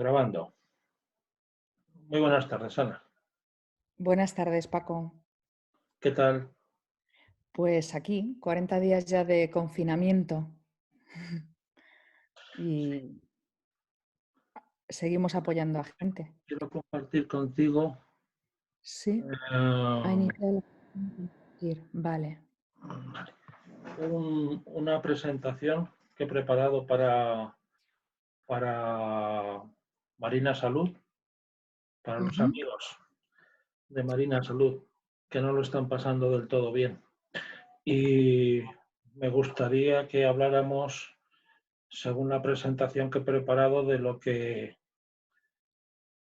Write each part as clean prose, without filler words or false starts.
Grabando. Muy buenas tardes, Ana. Buenas tardes, Paco. ¿Qué tal? Pues aquí, 40 días ya de confinamiento y seguimos apoyando a gente. Quiero compartir contigo Sí, ha eh, iniciado compartir. Vale. una presentación que he preparado para Marina Salud, para los Ujú, amigos de Marina Salud, que no lo están pasando del todo bien. Y me gustaría que habláramos, según la presentación que he preparado, de lo que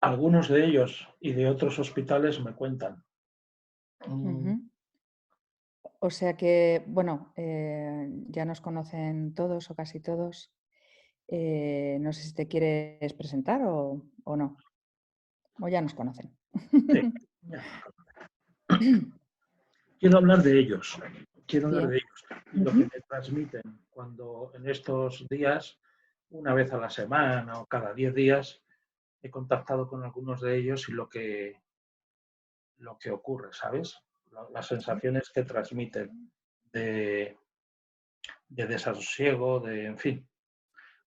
algunos de ellos y de otros hospitales me cuentan. Mm, ujú. O sea que, bueno, ya nos conocen todos o casi todos. No sé si te quieres presentar o no, o ya nos conocen. sí, ya. Quiero hablar de ellos, quiero hablar Bien. de ellos y lo que Ujú, me transmiten cuando en estos días, una vez a la semana o cada 10 días, he contactado con algunos de ellos y lo que ocurre, ¿sabes? Las sí, sensaciones que transmiten de, de desasosiego, en fin,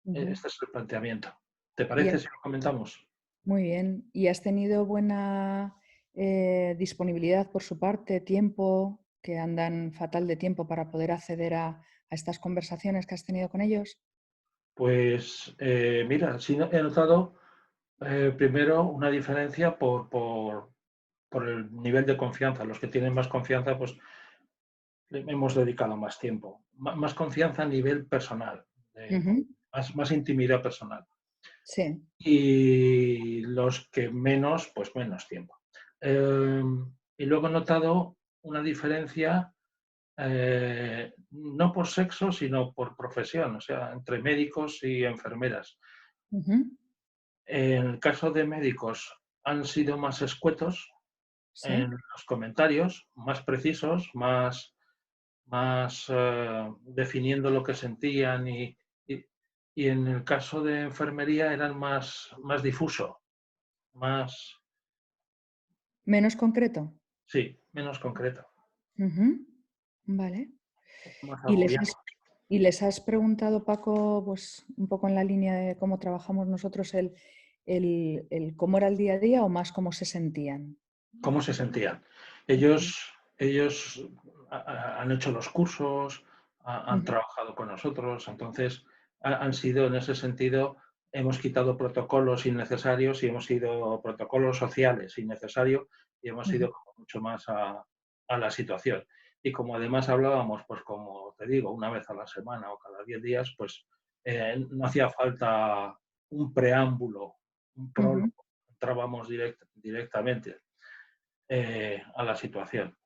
ujú. este es el planteamiento. ¿Te Y parece si lo comentamos? Muy bien. ¿Y has tenido buena disponibilidad por su parte, tiempo, que andan fatal de tiempo para poder acceder a estas conversaciones que has tenido con ellos? Pues mira, sí he notado primero una diferencia por el nivel de confianza. Los que tienen más confianza, pues le hemos dedicado más tiempo. Más confianza a nivel personal, Ujú, más intimidad personal. sí. Y los que menos, pues menos tiempo. Eh, y luego he notado una diferencia, no por sexo, sino por profesión, o sea, entre médicos y enfermeras. Ujú, En el caso de médicos han sido más escuetos en sí. los comentarios, más precisos, más definiendo lo que sentían y- y en el caso de enfermería eran más difuso, más, ¿Menos concreto? sí, menos concreto, Ujú, vale. más ¿Y les agobiado. has, y les has preguntado, Paco, pues un poco en la línea de cómo trabajamos nosotros, el cómo era el día a día o más cómo se sentían? ¿Cómo se sentían? Ujú, Ellos han hecho los cursos, han ujú, trabajado con nosotros, entonces han sido en ese sentido, hemos quitado protocolos innecesarios y hemos ido protocolos sociales innecesarios y hemos ujú. ido como mucho más a la situación. Y como además hablábamos, pues como te digo, una vez a la semana o cada 10 días, pues no hacía falta un preámbulo, un Ujú. prólogo, entrábamos directamente a la situación.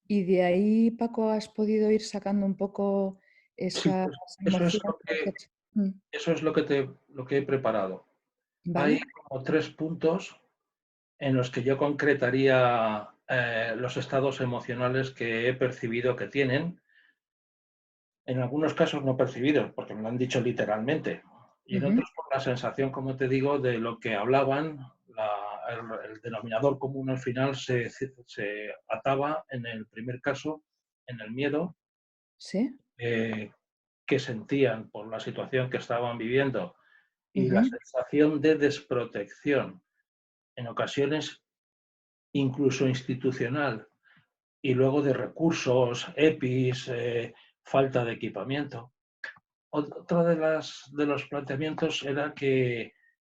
Y de ahí, Paco, has podido ir sacando un poco Sí, esas pues emociones. eso es lo que he preparado. Hay ¿Vale? como 3 puntos en los que yo concretaría los estados emocionales que he percibido que tienen, en algunos casos no percibidos, porque me lo han dicho literalmente, y en Ujú, otros por la sensación, como te digo, de lo que hablaban, el denominador común al final se ataba en el primer caso, en el miedo, sí, eh, que sentían por la situación que estaban viviendo y la ujú, sensación de desprotección, en ocasiones incluso institucional, y luego de recursos, EPIs, falta de equipamiento. Otro de los planteamientos era que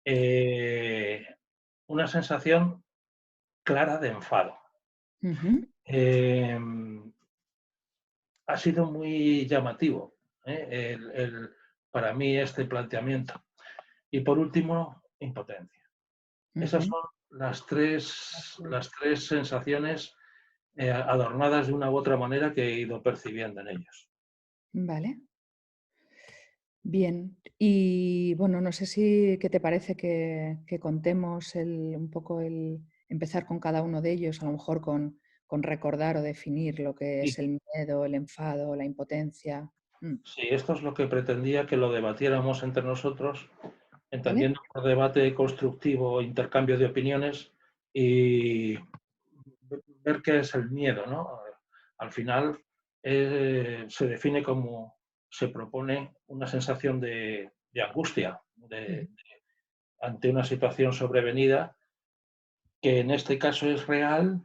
eh, una sensación clara de enfado. ujú. Eh, ha sido muy llamativo para mí este planteamiento. Y por último, impotencia. Esas Ujú. son las tres sensaciones adornadas de una u otra manera que he ido percibiendo en ellos. Vale, bien. Y bueno, no sé si qué te parece que contemos un poco empezar con cada uno de ellos, a lo mejor con recordar o definir lo que Y es el miedo, el enfado, la impotencia. sí, esto es lo que pretendía que lo debatiéramos entre nosotros ¿vale? entendiendo por debate constructivo, intercambio de opiniones y ver qué es el miedo, ¿no? Al final se define como se propone una sensación de angustia Ujú, ante una situación sobrevenida que en este caso es real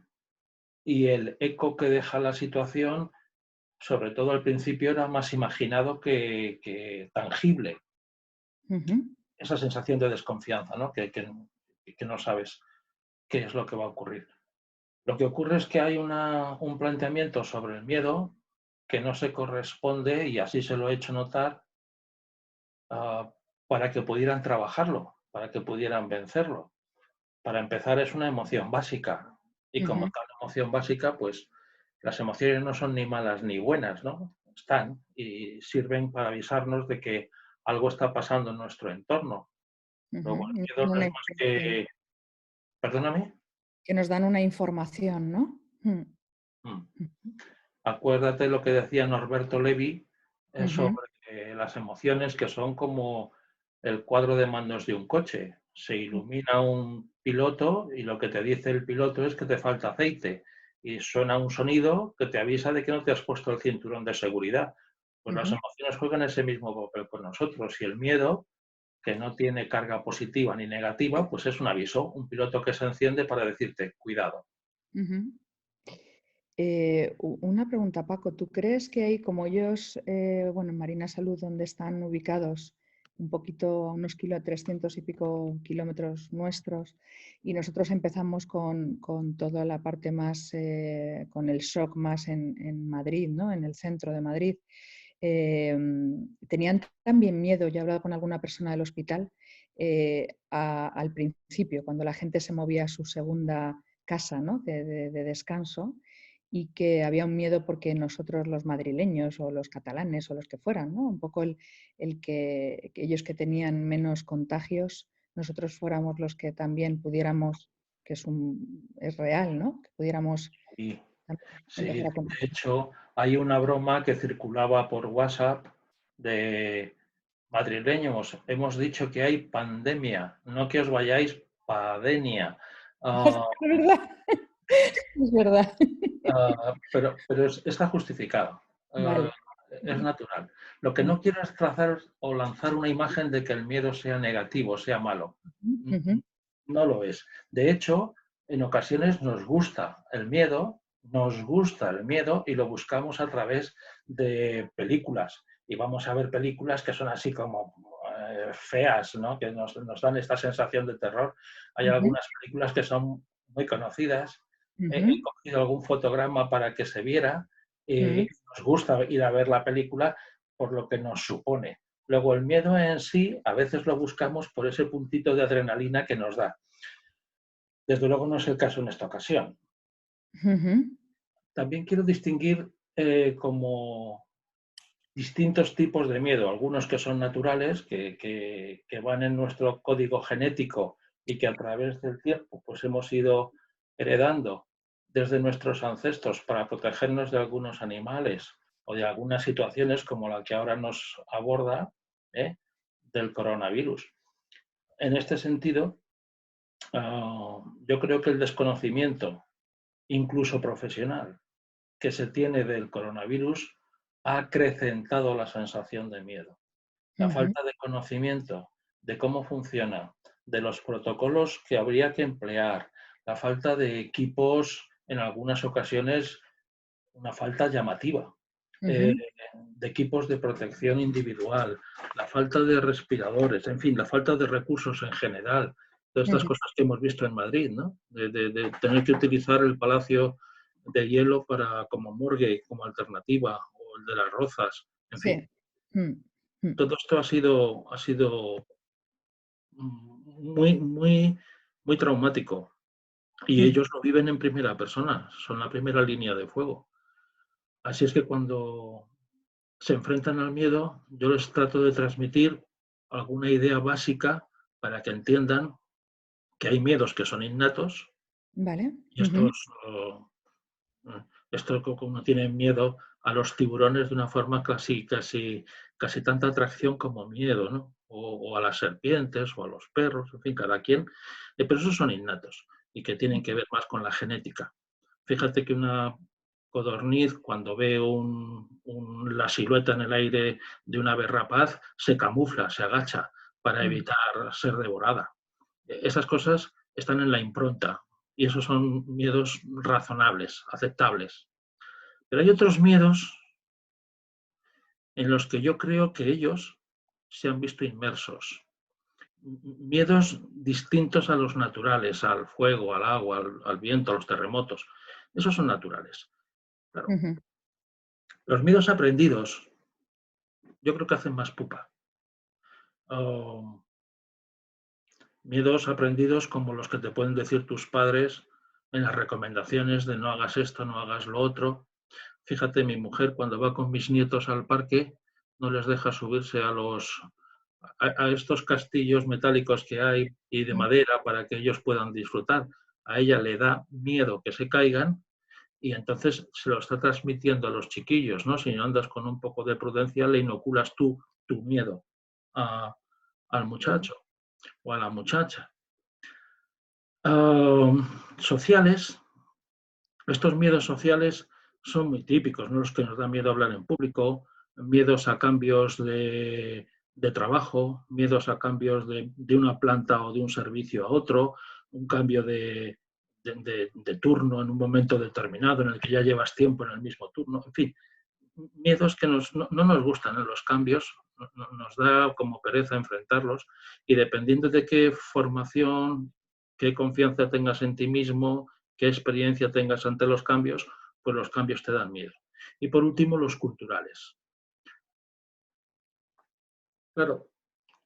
y el eco que deja la situación, sobre todo al principio, era más imaginado que tangible. ujú, Esa sensación de desconfianza, ¿no? Que no sabes qué es lo que va a ocurrir. Lo que ocurre es que hay un planteamiento sobre el miedo que no se corresponde, y así se lo he hecho notar, ah, para que pudieran trabajarlo, para que pudieran vencerlo. Para empezar, es una emoción básica y como ujú, tal emoción básica, pues las emociones no son ni malas ni buenas, ¿no? Están y sirven para avisarnos de que algo está pasando en nuestro entorno. ujú. Luego, el Nos miedo dan no una es más información, perdóname. que nos dan una información, ¿no? Mm. Ujú, Acuérdate lo que decía Norberto Levi ujú, sobre las emociones, que son como el cuadro de mandos de un coche. Se ilumina un piloto y lo que te dice el piloto es que te falta aceite y suena un sonido que te avisa de que no te has puesto el cinturón de seguridad. Pues las ujú, emociones juegan ese mismo papel con nosotros y el miedo, que no tiene carga positiva ni negativa, pues es un aviso, un piloto que se enciende para decirte, cuidado. ujú. Una pregunta, Paco, ¿tú crees que hay, como ellos, bueno, en Marina Salud, donde están ubicados, un poquito a unos 300 y pico kilómetros nuestros, y nosotros empezamos con toda la parte más, con el shock más en Madrid, ¿no? En el centro de Madrid? eh, Tenían también miedo, yo he hablado con alguna persona del hospital, al principio, cuando la gente se movía a su segunda casa, ¿no? de descanso, y que había un miedo porque nosotros los madrileños o los catalanes o los que fueran, ¿no? Un poco que ellos que tenían menos contagios, nosotros fuéramos los que también pudiéramos, que es real, ¿no? Que pudiéramos Y sí, empezar a de contagiar. hecho, hay una broma que circulaba por WhatsApp de madrileños. Hemos dicho que hay pandemia, no que os vayáis pandemia. Es Ah, verdad, es verdad. pero está justificado. Ah, Vale. es natural. Lo que Mm, no quiero es trazar o lanzar una imagen de que el miedo sea negativo, sea malo. ujú, No lo es. De hecho, en ocasiones nos gusta el miedo y lo buscamos a través de películas. Y vamos a ver películas que son así como feas, ¿no? Que nos dan esta sensación de terror. Hay ujú, algunas películas que son muy conocidas. He ujú, cogido algún fotograma para que se viera y ujú, nos gusta ir a ver la película por lo que nos supone. Luego, el miedo en sí, a veces lo buscamos por ese puntito de adrenalina que nos da. Desde luego no es el caso en esta ocasión. ujú, También quiero distinguir como distintos tipos de miedo, algunos que son naturales, que van en nuestro código genético y que a través del tiempo pues hemos ido heredando desde nuestros ancestros para protegernos de algunos animales o de algunas situaciones como la que ahora nos aborda, ¿eh? Del coronavirus. En este sentido, yo creo que el desconocimiento, incluso profesional, que se tiene del coronavirus ha acrecentado la sensación de miedo. La ujú, falta de conocimiento de cómo funciona, de los protocolos que habría que emplear, la falta de equipos, en algunas ocasiones, una falta llamativa, eh, ujú, de equipos de protección individual, la falta de respiradores, en fin, la falta de recursos en general. Todas estas ujú. cosas que hemos visto en Madrid, ¿no? De tener que utilizar el Palacio de Hielo como morgue, como alternativa, o el de las Rozas, en fin. Sí. Mm, mm, Todo esto ha sido muy, muy, muy traumático. Y mm. ellos lo viven en primera persona, son la primera línea de fuego. Así es que cuando se enfrentan al miedo, yo les trato de transmitir alguna idea básica para que entiendan que hay miedos que son innatos Vale. y Ujú, esto como tienen miedo a los tiburones de una forma casi tanta atracción como miedo, ¿no? o a las serpientes o a los perros, en fin, cada quien, pero esos son innatos y que tienen que ver más con la genética. Fíjate que una codorniz, cuando ve la silueta en el aire de un ave rapaz, se camufla, se agacha para evitar ser devorada. Esas cosas están en la impronta y esos son miedos razonables, aceptables. Pero hay otros miedos en los que yo creo que ellos se han visto inmersos. Miedos distintos a los naturales, al fuego, al agua, al viento, a los terremotos. Esos son naturales. Claro. Ujú. Los miedos aprendidos, yo creo que hacen más pupa. Miedos aprendidos como los que te pueden decir tus padres en las recomendaciones de no hagas esto, no hagas lo otro. Fíjate, mi mujer cuando va con mis nietos al parque no les deja subirse a estos castillos metálicos que hay y de madera para que ellos puedan disfrutar. A ella le da miedo que se caigan y entonces se lo está transmitiendo a los chiquillos, ¿no? Si no andas con un poco de prudencia, le inoculas tú tu miedo al muchacho o a la muchacha. Sociales, estos miedos sociales son muy típicos, ¿no? Los que nos da miedo hablar en público, miedos a cambios de trabajo, miedos a cambios de una planta o de un servicio a otro, un cambio de turno en un momento determinado en el que ya llevas tiempo en el mismo turno, en fin, miedos que no nos gustan en los cambios, nos da como pereza enfrentarlos y dependiendo de qué formación, qué confianza tengas en ti mismo, qué experiencia tengas ante los cambios, pues los cambios te dan miedo. Y por último, los culturales. Claro,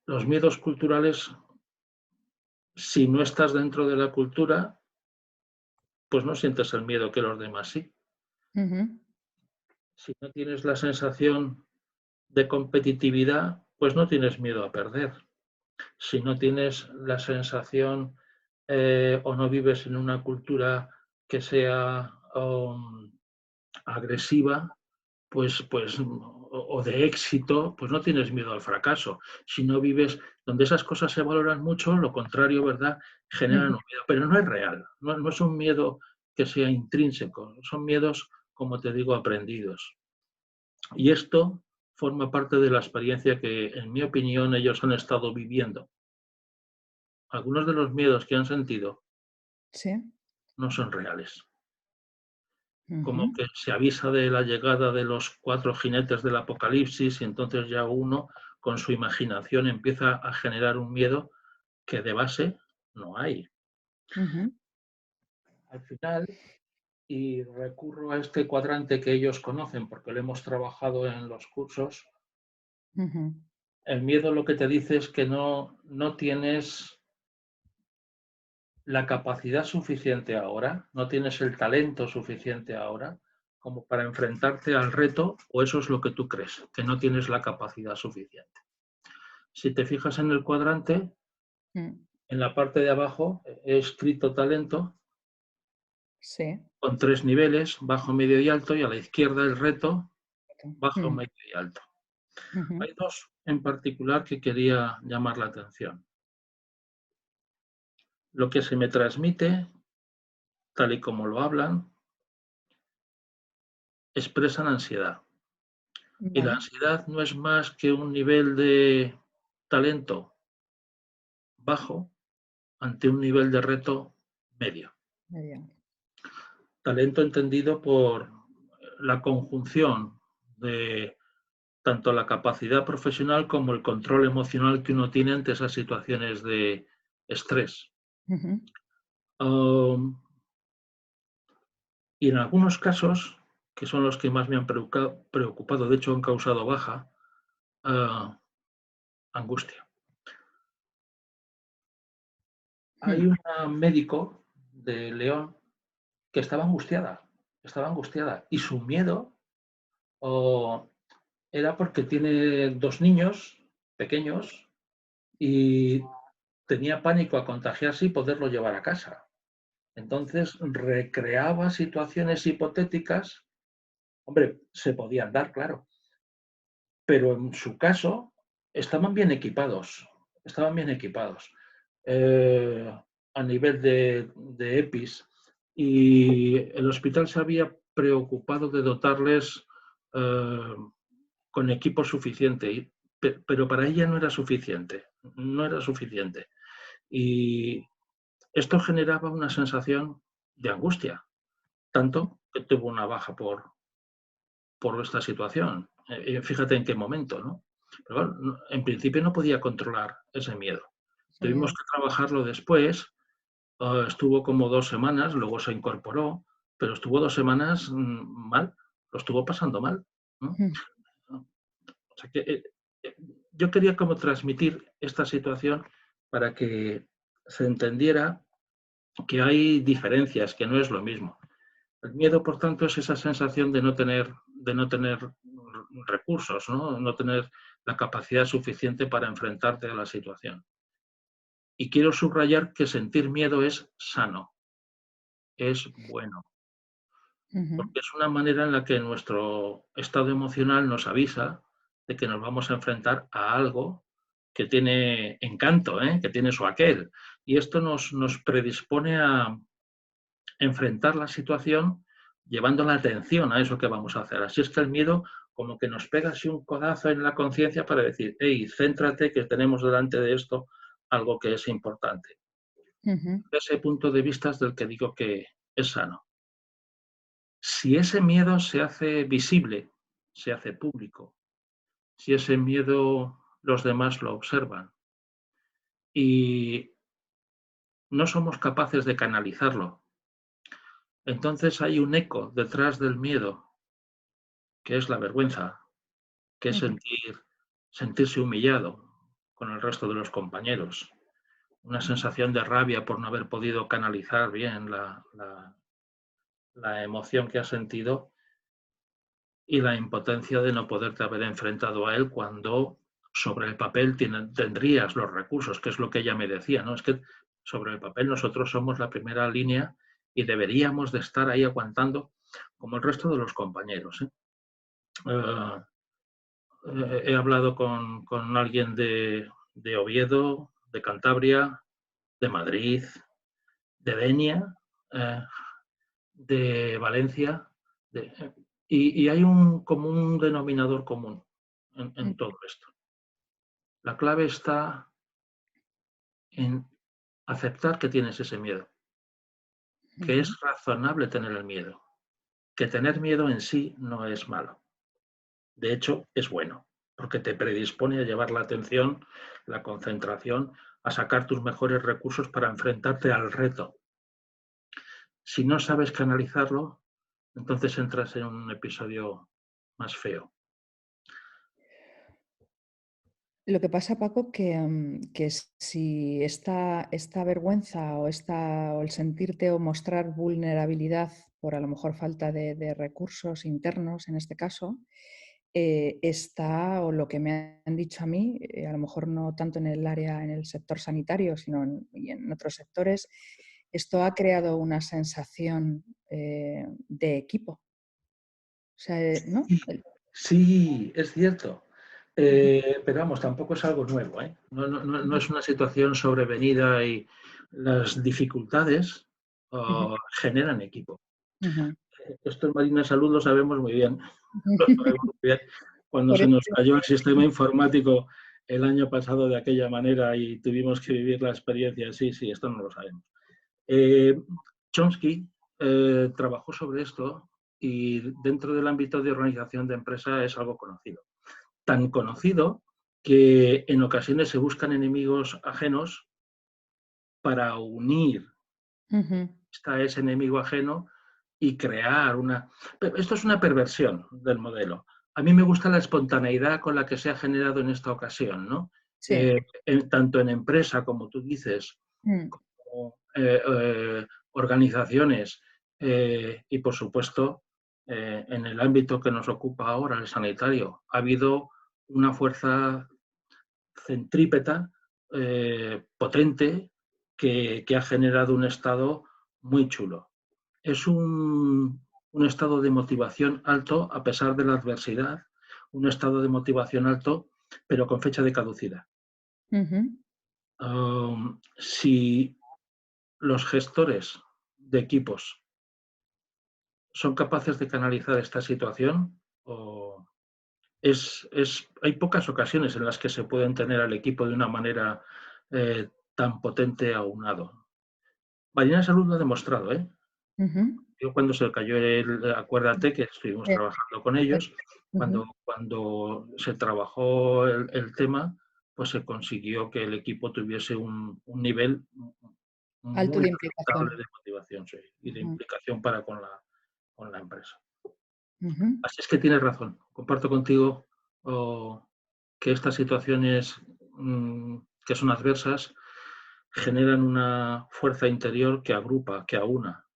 los miedos culturales, si no estás dentro de la cultura, pues no sientes el miedo que los demás sí. Ujú. Si no tienes la sensación de competitividad, pues no tienes miedo a perder. Si no tienes la sensación o no vives en una cultura que sea agresiva, o de éxito, pues no tienes miedo al fracaso. Si no vives donde esas cosas se valoran mucho, lo contrario, ¿verdad? Generan Ujú. un miedo, pero no es real, no es un miedo que sea intrínseco, son miedos, como te digo, aprendidos. Y esto forma parte de la experiencia que, en mi opinión, ellos han estado viviendo. Algunos de los miedos que han sentido Sí. no son reales. Como Ujú. que se avisa de la llegada de los 4 jinetes del apocalipsis y entonces ya uno con su imaginación empieza a generar un miedo que de base no hay. Ujú. Al final, y recurro a este cuadrante que ellos conocen porque lo hemos trabajado en los cursos, Ujú. el miedo lo que te dice es que no tienes la capacidad suficiente ahora, no tienes el talento suficiente ahora como para enfrentarte al reto, o eso es lo que tú crees, que no tienes la capacidad suficiente. Si te fijas en el cuadrante, Mm. en la parte de abajo he escrito talento Sí. con 3 niveles, bajo, medio y alto, y a la izquierda el reto, bajo, Mm. medio y alto. Ujú. Hay 2 en particular que quería llamar la atención. Lo que se me transmite, tal y como lo hablan, expresan ansiedad. Y la Vale. ansiedad no es más que un nivel de talento bajo ante un nivel de reto medio. Muy bien. Talento entendido por la conjunción de tanto la capacidad profesional como el control emocional que uno tiene ante esas situaciones de estrés. Ujú. Um, y en algunos casos, que son los que más me han preocupado, de hecho han causado baja, uh, angustia. Hay Mm. una médico de León que estaba angustiada y su miedo o, era porque tiene 2 niños pequeños y tenía pánico a contagiarse y poderlo llevar a casa. Entonces recreaba situaciones hipotéticas, hombre, se podían dar, claro, pero en su caso estaban bien equipados, estaban bien equipados a nivel de EPIs, y el hospital se había preocupado de dotarles con equipo suficiente, pero para ella no era suficiente, no era suficiente. Y esto generaba una sensación de angustia, tanto que tuvo una baja por esta situación. Fíjate en qué momento, ¿no? Pero bueno, en principio no podía controlar ese miedo. Ese Tuvimos miedo. que trabajarlo después. Estuvo como 2 semanas, luego se incorporó, pero estuvo 2 semanas mal, lo estuvo pasando mal, ¿no? Mm, O sea que, yo quería como transmitir esta situación para que se entendiera que hay diferencias, que no es lo mismo. El miedo, por tanto, es esa sensación de no tener recursos, ¿no? No tener la capacidad suficiente para enfrentarte a la situación. Y quiero subrayar que sentir miedo es sano, es bueno, ujú. porque es una manera en la que nuestro estado emocional nos avisa de que nos vamos a enfrentar a algo que tiene encanto, que tiene su aquel. Y esto nos predispone a enfrentar la situación llevando la atención a eso que vamos a hacer. Así es que el miedo como que nos pega así un codazo en la conciencia para decir, hey, céntrate que tenemos delante de esto algo que es importante. Ujú, Ese punto de vista es del que digo que es sano. Si ese miedo se hace visible, se hace público, si ese miedo los demás lo observan y no somos capaces de canalizarlo, entonces hay un eco detrás del miedo, que es la vergüenza, que es ujú. sentirse humillado con el resto de los compañeros, una sensación de rabia por no haber podido canalizar bien la emoción que has sentido, y la impotencia de no poderte haber enfrentado a él cuando sobre el papel tendrías los recursos, que es lo que ella me decía, ¿no? Es que sobre el papel nosotros somos la primera línea y deberíamos de estar ahí aguantando como el resto de los compañeros. Eh, he hablado con alguien de Oviedo, de Cantabria, de Madrid, de Denia, eh, de Valencia, y hay un común denominador común Mm, en todo esto. La clave está en aceptar que tienes ese miedo, que ujú. es razonable tener el miedo, que tener miedo en sí no es malo. De hecho, es bueno, porque te predispone a llevar la atención, la concentración, a sacar tus mejores recursos para enfrentarte al reto. Si no sabes canalizarlo, entonces entras en un episodio más feo. Lo que pasa, Paco, que si esta vergüenza o el sentirte o mostrar vulnerabilidad por a lo mejor falta de recursos internos, en este caso, está, o lo que me han dicho a mí, a lo mejor no tanto en el área, en el sector sanitario, sino y en otros sectores, esto ha creado una sensación de equipo. O sea, ¿no? Sí, sí, es cierto. Pero vamos, tampoco es algo nuevo, ¿eh? No es una situación sobrevenida, y las dificultades Ujú, generan equipo. ujú. Esto en Marina Salud lo sabemos muy bien. Lo sabemos muy bien. Cuando Por se eso, nos cayó el sistema informático el año pasado de aquella manera y tuvimos que vivir la experiencia, sí, sí, esto no lo sabemos. Eh, Chomsky trabajó sobre esto, y dentro del ámbito de organización de empresa es algo conocido. Tan conocido que en ocasiones se buscan enemigos ajenos para unir ujú, a ese enemigo ajeno y crear una... Pero esto es una perversión del modelo. A mí me gusta la espontaneidad con la que se ha generado en esta ocasión, ¿no? sí. Tanto en empresa, como tú dices, Mm, como organizaciones, y, por supuesto, en el ámbito que nos ocupa ahora, el sanitario, ha habido una fuerza centrípeta potente que ha generado un estado muy chulo. Es un estado de motivación alto a pesar de la adversidad, un estado de motivación alto pero con fecha de caducidad. Ujú, Si los gestores de equipos son capaces de canalizar esta situación, hay pocas ocasiones en las que se pueden tener al equipo de una manera tan potente aunado. Marina Salud lo ha demostrado, ¿eh? ujú. Yo cuando se cayó acuérdate que estuvimos Sí, trabajando con sí. ellos, Ujú. cuando se trabajó el tema, pues se consiguió que el equipo tuviese un nivel Alto muy de aceptable implicación. de motivación, sí, y de Ujú, implicación para con la empresa. ujú, Así es que tienes razón. Comparto contigo que estas situaciones que son adversas generan una fuerza interior que agrupa, que aúna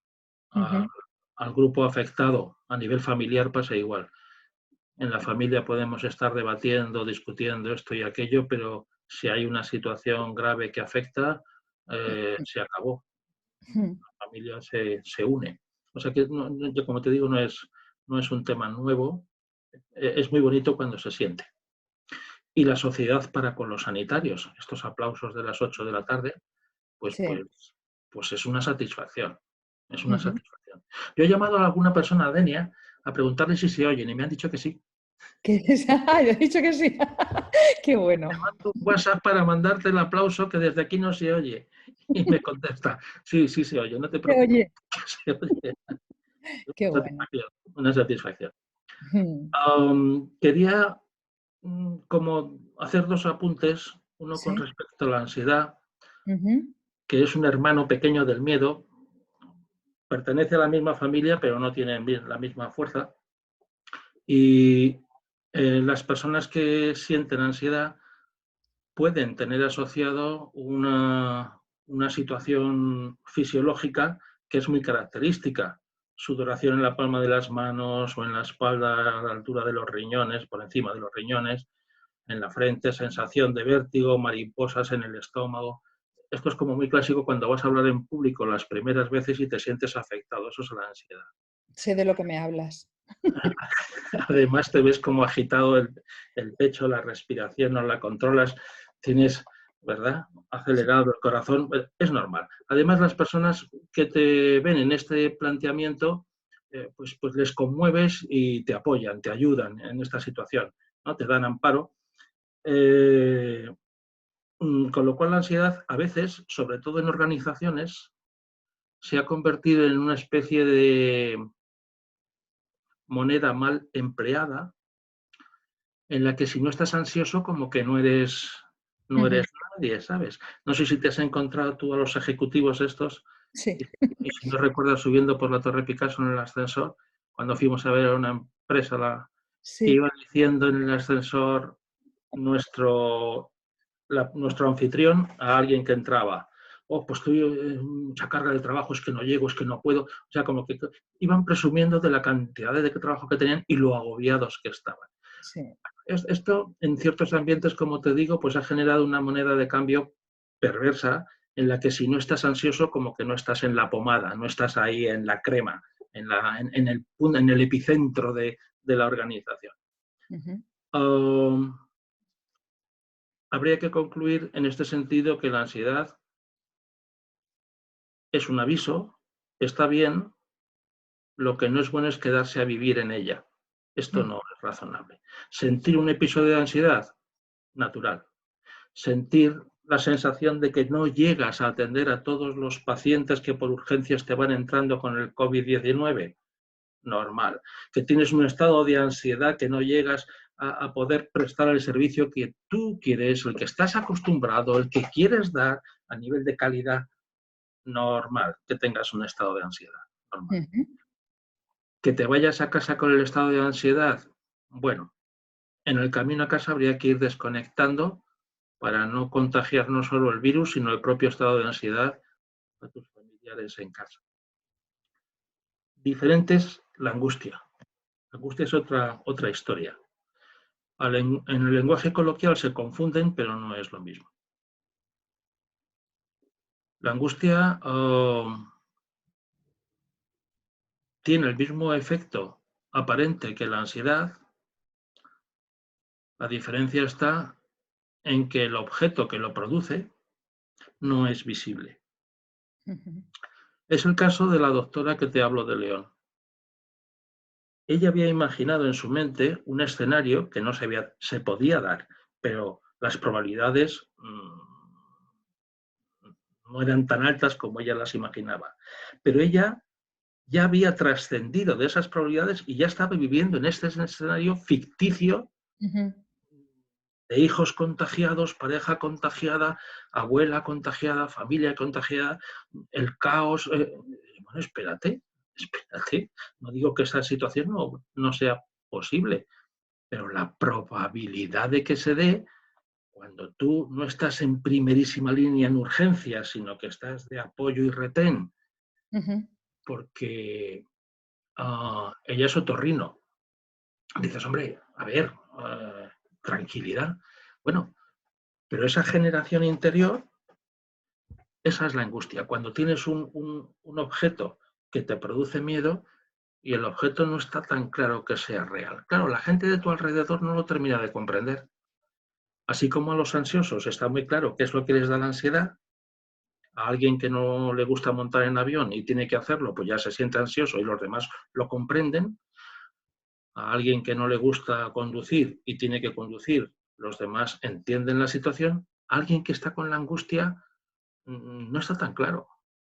a- ujú. al grupo afectado. A nivel familiar pasa igual. En la familia podemos estar debatiendo, discutiendo esto y aquello, pero si hay una situación grave que afecta, se acabó. Ujú. La familia se une. O sea que, yo como te digo, no es un tema nuevo. Es muy bonito cuando se siente. Y la sociedad para con los sanitarios, estos aplausos de las 8 de la tarde, pues, Sí. pues, pues es una satisfacción. Es una Ujú. satisfacción. Yo he llamado a alguna persona, a Denia, a preguntarle si se oyen y me han dicho que sí. Que yo he dicho que sí. Qué bueno. Mando un WhatsApp para mandarte el aplauso que desde aquí no se oye. Y me contesta, sí, sí se oye, no te Se preocupes. oye. Se oye. Qué Una bueno. satisfacción. Una satisfacción. Ujú. Quería como hacer dos apuntes, uno con Sí. respecto a la ansiedad, Ujú, que es un hermano pequeño del miedo, pertenece a la misma familia, pero no tiene la misma fuerza. Y las personas que sienten ansiedad pueden tener asociado una situación fisiológica que es muy característica. Sudoración en la palma de las manos o en la espalda a la altura de los riñones, por encima de los riñones, en la frente, sensación de vértigo, mariposas en el estómago. Esto es como muy clásico cuando vas a hablar en público las primeras veces y te sientes afectado. Eso es la ansiedad. sé de lo que me hablas. Además te ves como agitado el pecho, la respiración, no la controlas, tienes, ¿verdad? Sí. Acelerado el corazón, es normal. Además las personas que te ven en este planteamiento, pues les conmueves y te apoyan, te ayudan en esta situación, ¿no? Te dan amparo. Eh, con lo cual la ansiedad a veces, sobre todo en organizaciones, se ha convertido en una especie de moneda mal empleada en la que si no estás ansioso como que no eres Ujú. nadie, ¿sabes? No sé si te has encontrado tú a los ejecutivos estos Sí. y si no recuerdas subiendo por la Torre Picasso en el ascensor, cuando fuimos a ver a una empresa que Sí. iba diciendo en el ascensor nuestro nuestro anfitrión a alguien que entraba. Oh, pues estoy mucha carga de trabajo, es que no llego, es que no puedo. O sea, como que iban presumiendo de la cantidad de trabajo que tenían y lo agobiados que estaban. Sí. Esto, en ciertos ambientes, como te digo, pues ha generado una moneda de cambio perversa en la que si no estás ansioso, como que no estás en la pomada, no estás ahí en la crema, en el epicentro de la organización. Ujú. Um, Habría que concluir en este sentido que la ansiedad es un aviso, está bien, lo que no es bueno es quedarse a vivir en ella. Esto Mm. no es razonable. Sentir un episodio de ansiedad, natural. Sentir la sensación de que no llegas a atender a todos los pacientes que por urgencias te van entrando con el COVID-19, normal. Que tienes un estado de ansiedad que no llegas a poder prestar el servicio que tú quieres, el que estás acostumbrado, el que quieres dar a nivel de calidad, normal que tengas un estado de ansiedad, normal. Ujú. Que te vayas a casa con el estado de ansiedad, bueno, en el camino a casa habría que ir desconectando para no contagiar no solo el virus, sino el propio estado de ansiedad a tus familiares en casa. Diferentes, la angustia. La angustia es otra historia. En el lenguaje coloquial se confunden, pero no es lo mismo. La angustia tiene el mismo efecto aparente que la ansiedad. La diferencia está en que el objeto que lo produce no es visible. Ujú. Es el caso de la doctora que te hablo de León. Ella había imaginado en su mente un escenario que no se podía dar, pero las probabilidades no eran tan altas como ella las imaginaba. Pero ella ya había trascendido de esas probabilidades y ya estaba viviendo en este escenario ficticio Ujú. de hijos contagiados, pareja contagiada, abuela contagiada, familia contagiada, el caos. Bueno, espérate. No digo que esa situación no sea posible, pero la probabilidad de que se dé cuando tú no estás en primerísima línea en urgencias, sino que estás de apoyo y retén, Ujú. porque ella es otorrino. Dices, hombre, a ver, tranquilidad. Bueno, pero esa generación interior, esa es la angustia. Cuando tienes un objeto que te produce miedo y el objeto no está tan claro que sea real. Claro, la gente de tu alrededor no lo termina de comprender. Así como a los ansiosos está muy claro qué es lo que les da la ansiedad, a alguien que no le gusta montar en avión y tiene que hacerlo, pues ya se siente ansioso y los demás lo comprenden. A alguien que no le gusta conducir y tiene que conducir, los demás entienden la situación. Alguien que está con la angustia no está tan claro.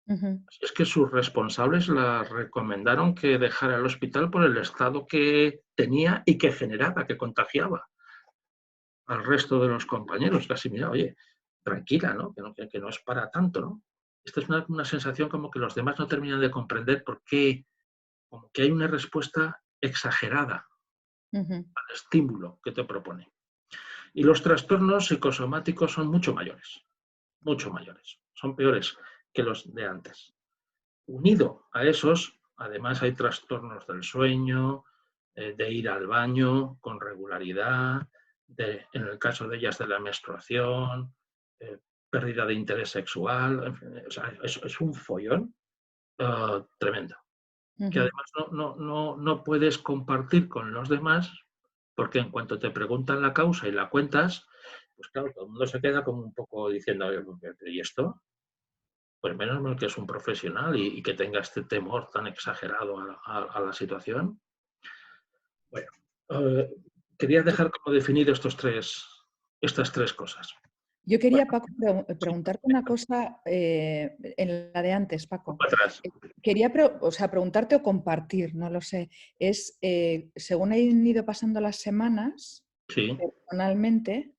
Ujú. Es que sus responsables la recomendaron que dejara el hospital por el estado que tenía y que generaba, que contagiaba al resto de los compañeros. Casi, mira, oye, tranquila, ¿no? Que no es para tanto, ¿no? Esta es una sensación como que los demás no terminan de comprender por qué, como que hay una respuesta exagerada Ujú. al estímulo que te propone. Y los trastornos psicosomáticos son mucho mayores, son peores que los de antes. Unido a esos, además hay trastornos del sueño, de ir al baño con regularidad, en el caso de ellas de la menstruación, pérdida de interés sexual, en fin, o sea, es un follón tremendo, que Ujú. además no puedes compartir con los demás, porque en cuanto te preguntan la causa y la cuentas, pues claro, todo el mundo se queda como un poco diciendo, ¿y esto? Pues menos mal que es un profesional y que tenga este temor tan exagerado a la situación. Bueno, eh, quería Yo, dejar como definido estas tres cosas. yo Bueno, quería, Paco, sí, preguntarte una cosa en la de antes, Paco. atrás. Quería o sea, preguntarte o compartir, no lo sé. Es, según han ido pasando las semanas, Sí, personalmente,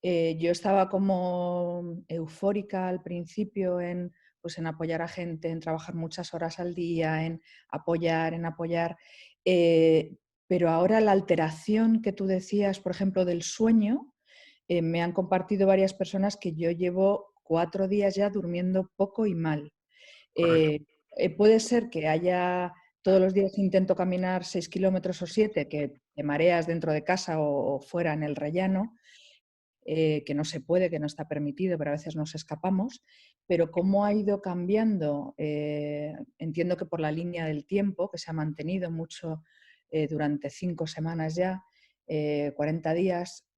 yo estaba como eufórica al principio en, pues, en apoyar a gente, en trabajar muchas horas al día, en apoyar. eh, pero ahora la alteración que tú decías, por ejemplo, del sueño, me han compartido varias personas que yo llevo 4 días ya durmiendo poco y mal. correcto. Puede ser que haya, todos los días intento caminar 6 kilómetros o 7, que te mareas dentro de casa o fuera en el rellano, que no se puede, que no está permitido, pero a veces nos escapamos. Pero cómo ha ido cambiando, entiendo que por la línea del tiempo, que se ha mantenido mucho durante 5 semanas ya, 40 días,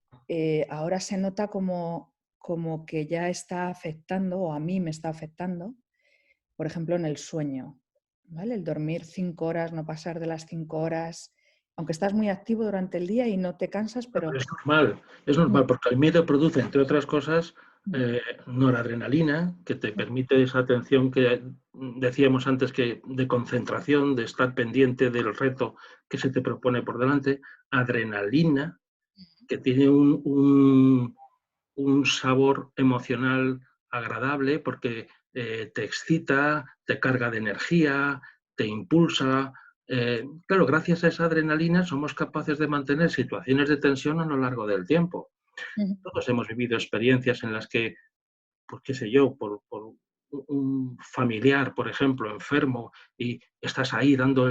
ahora se nota como que ya está afectando, o a mí me está afectando, por ejemplo, en el sueño, ¿vale? El dormir 5 horas, no pasar de las 5 horas, aunque estás muy activo durante el día y no te cansas, pero... Pero es normal, porque el miedo produce, entre otras cosas, noradrenalina, que te permite esa atención que decíamos antes que de concentración, de estar pendiente del reto que se te propone por delante, adrenalina, que tiene un sabor emocional agradable porque te excita, te carga de energía, te impulsa. Claro, gracias a esa adrenalina somos capaces de mantener situaciones de tensión a lo largo del tiempo. Ujú. Todos hemos vivido experiencias en las que, pues qué sé yo, por un familiar, por ejemplo, enfermo, y estás ahí dando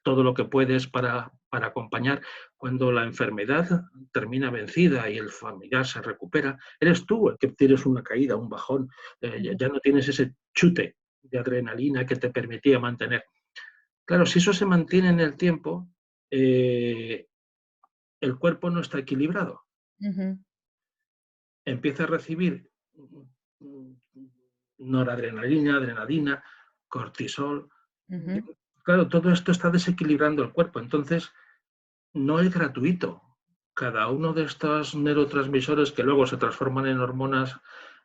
todo lo que puedes para acompañar. Cuando la enfermedad termina vencida y el familiar se recupera, eres tú el que tienes una caída, un bajón, Ujú. ya no tienes ese chute de adrenalina que te permitía mantener. Claro, si eso se mantiene en el tiempo, eh, el cuerpo no está equilibrado. Ujú. Empieza a recibir noradrenalina, adrenalina, cortisol. Ujú. Claro, todo esto está desequilibrando el cuerpo. Entonces, no es gratuito. Cada uno de estos neurotransmisores que luego se transforman en hormonas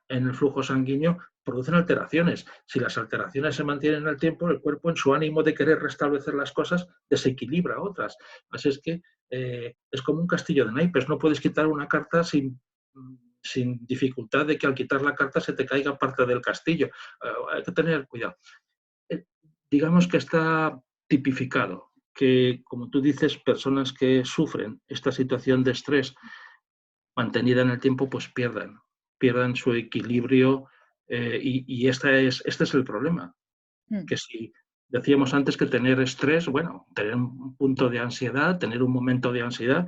en el flujo sanguíneo producen alteraciones. Si las alteraciones se mantienen en el tiempo, el cuerpo, en su ánimo de querer restablecer las cosas, desequilibra otras. Así es que es como un castillo de naipes. No puedes quitar una carta sin dificultad de que al quitar la carta se te caiga parte del castillo. Hay que tener cuidado. Eh, digamos que está tipificado que, como tú dices, personas que sufren esta situación de estrés mantenida en el tiempo, pues pierdan su equilibrio y este es el problema. Mm. Que si decíamos antes que tener estrés, bueno, tener un punto de ansiedad, tener un momento de ansiedad,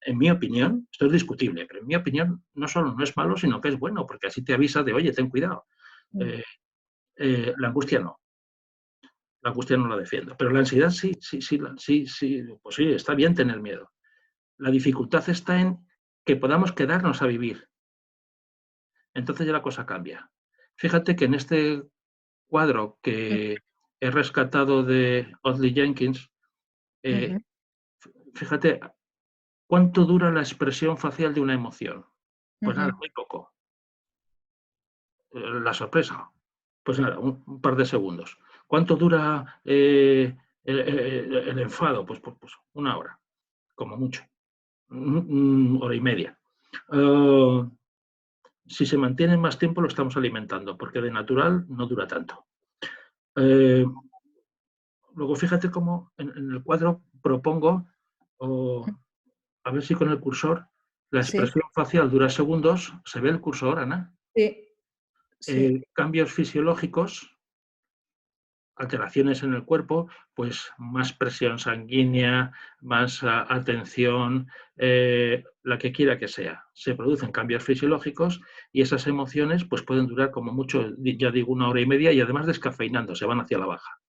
en mi opinión, esto es discutible, pero en mi opinión no solo no es malo, sino que es bueno, porque así te avisa de, oye, ten cuidado. Mm. Eh, la angustia no. La angustia no la defiendo. Pero la ansiedad sí, sí, sí, sí, sí, pues sí, está bien tener miedo. La dificultad está en que podamos quedarnos a vivir. Entonces ya la cosa cambia. Fíjate que en este cuadro Mm. que he rescatado de Audley Jenkins, Ujú. fíjate cuánto dura la expresión facial de una emoción. Pues nada, Ujú. muy poco. La sorpresa, pues nada, un par de segundos. ¿Cuánto dura el enfado? Pues una hora, como mucho. Hora y media. Si se mantiene más tiempo lo estamos alimentando, porque de natural no dura tanto. Eh, luego fíjate cómo en el cuadro propongo, Mm. a ver si con el cursor, la Sí, expresión facial dura segundos, se ve el cursor, Ana. sí, sí. Cambios fisiológicos, alteraciones en el cuerpo, pues más presión sanguínea, más atención, la que quiera que sea. Se producen cambios fisiológicos y esas emociones pues pueden durar como mucho, ya digo, una hora y media y además descafeinando, se van hacia la baja.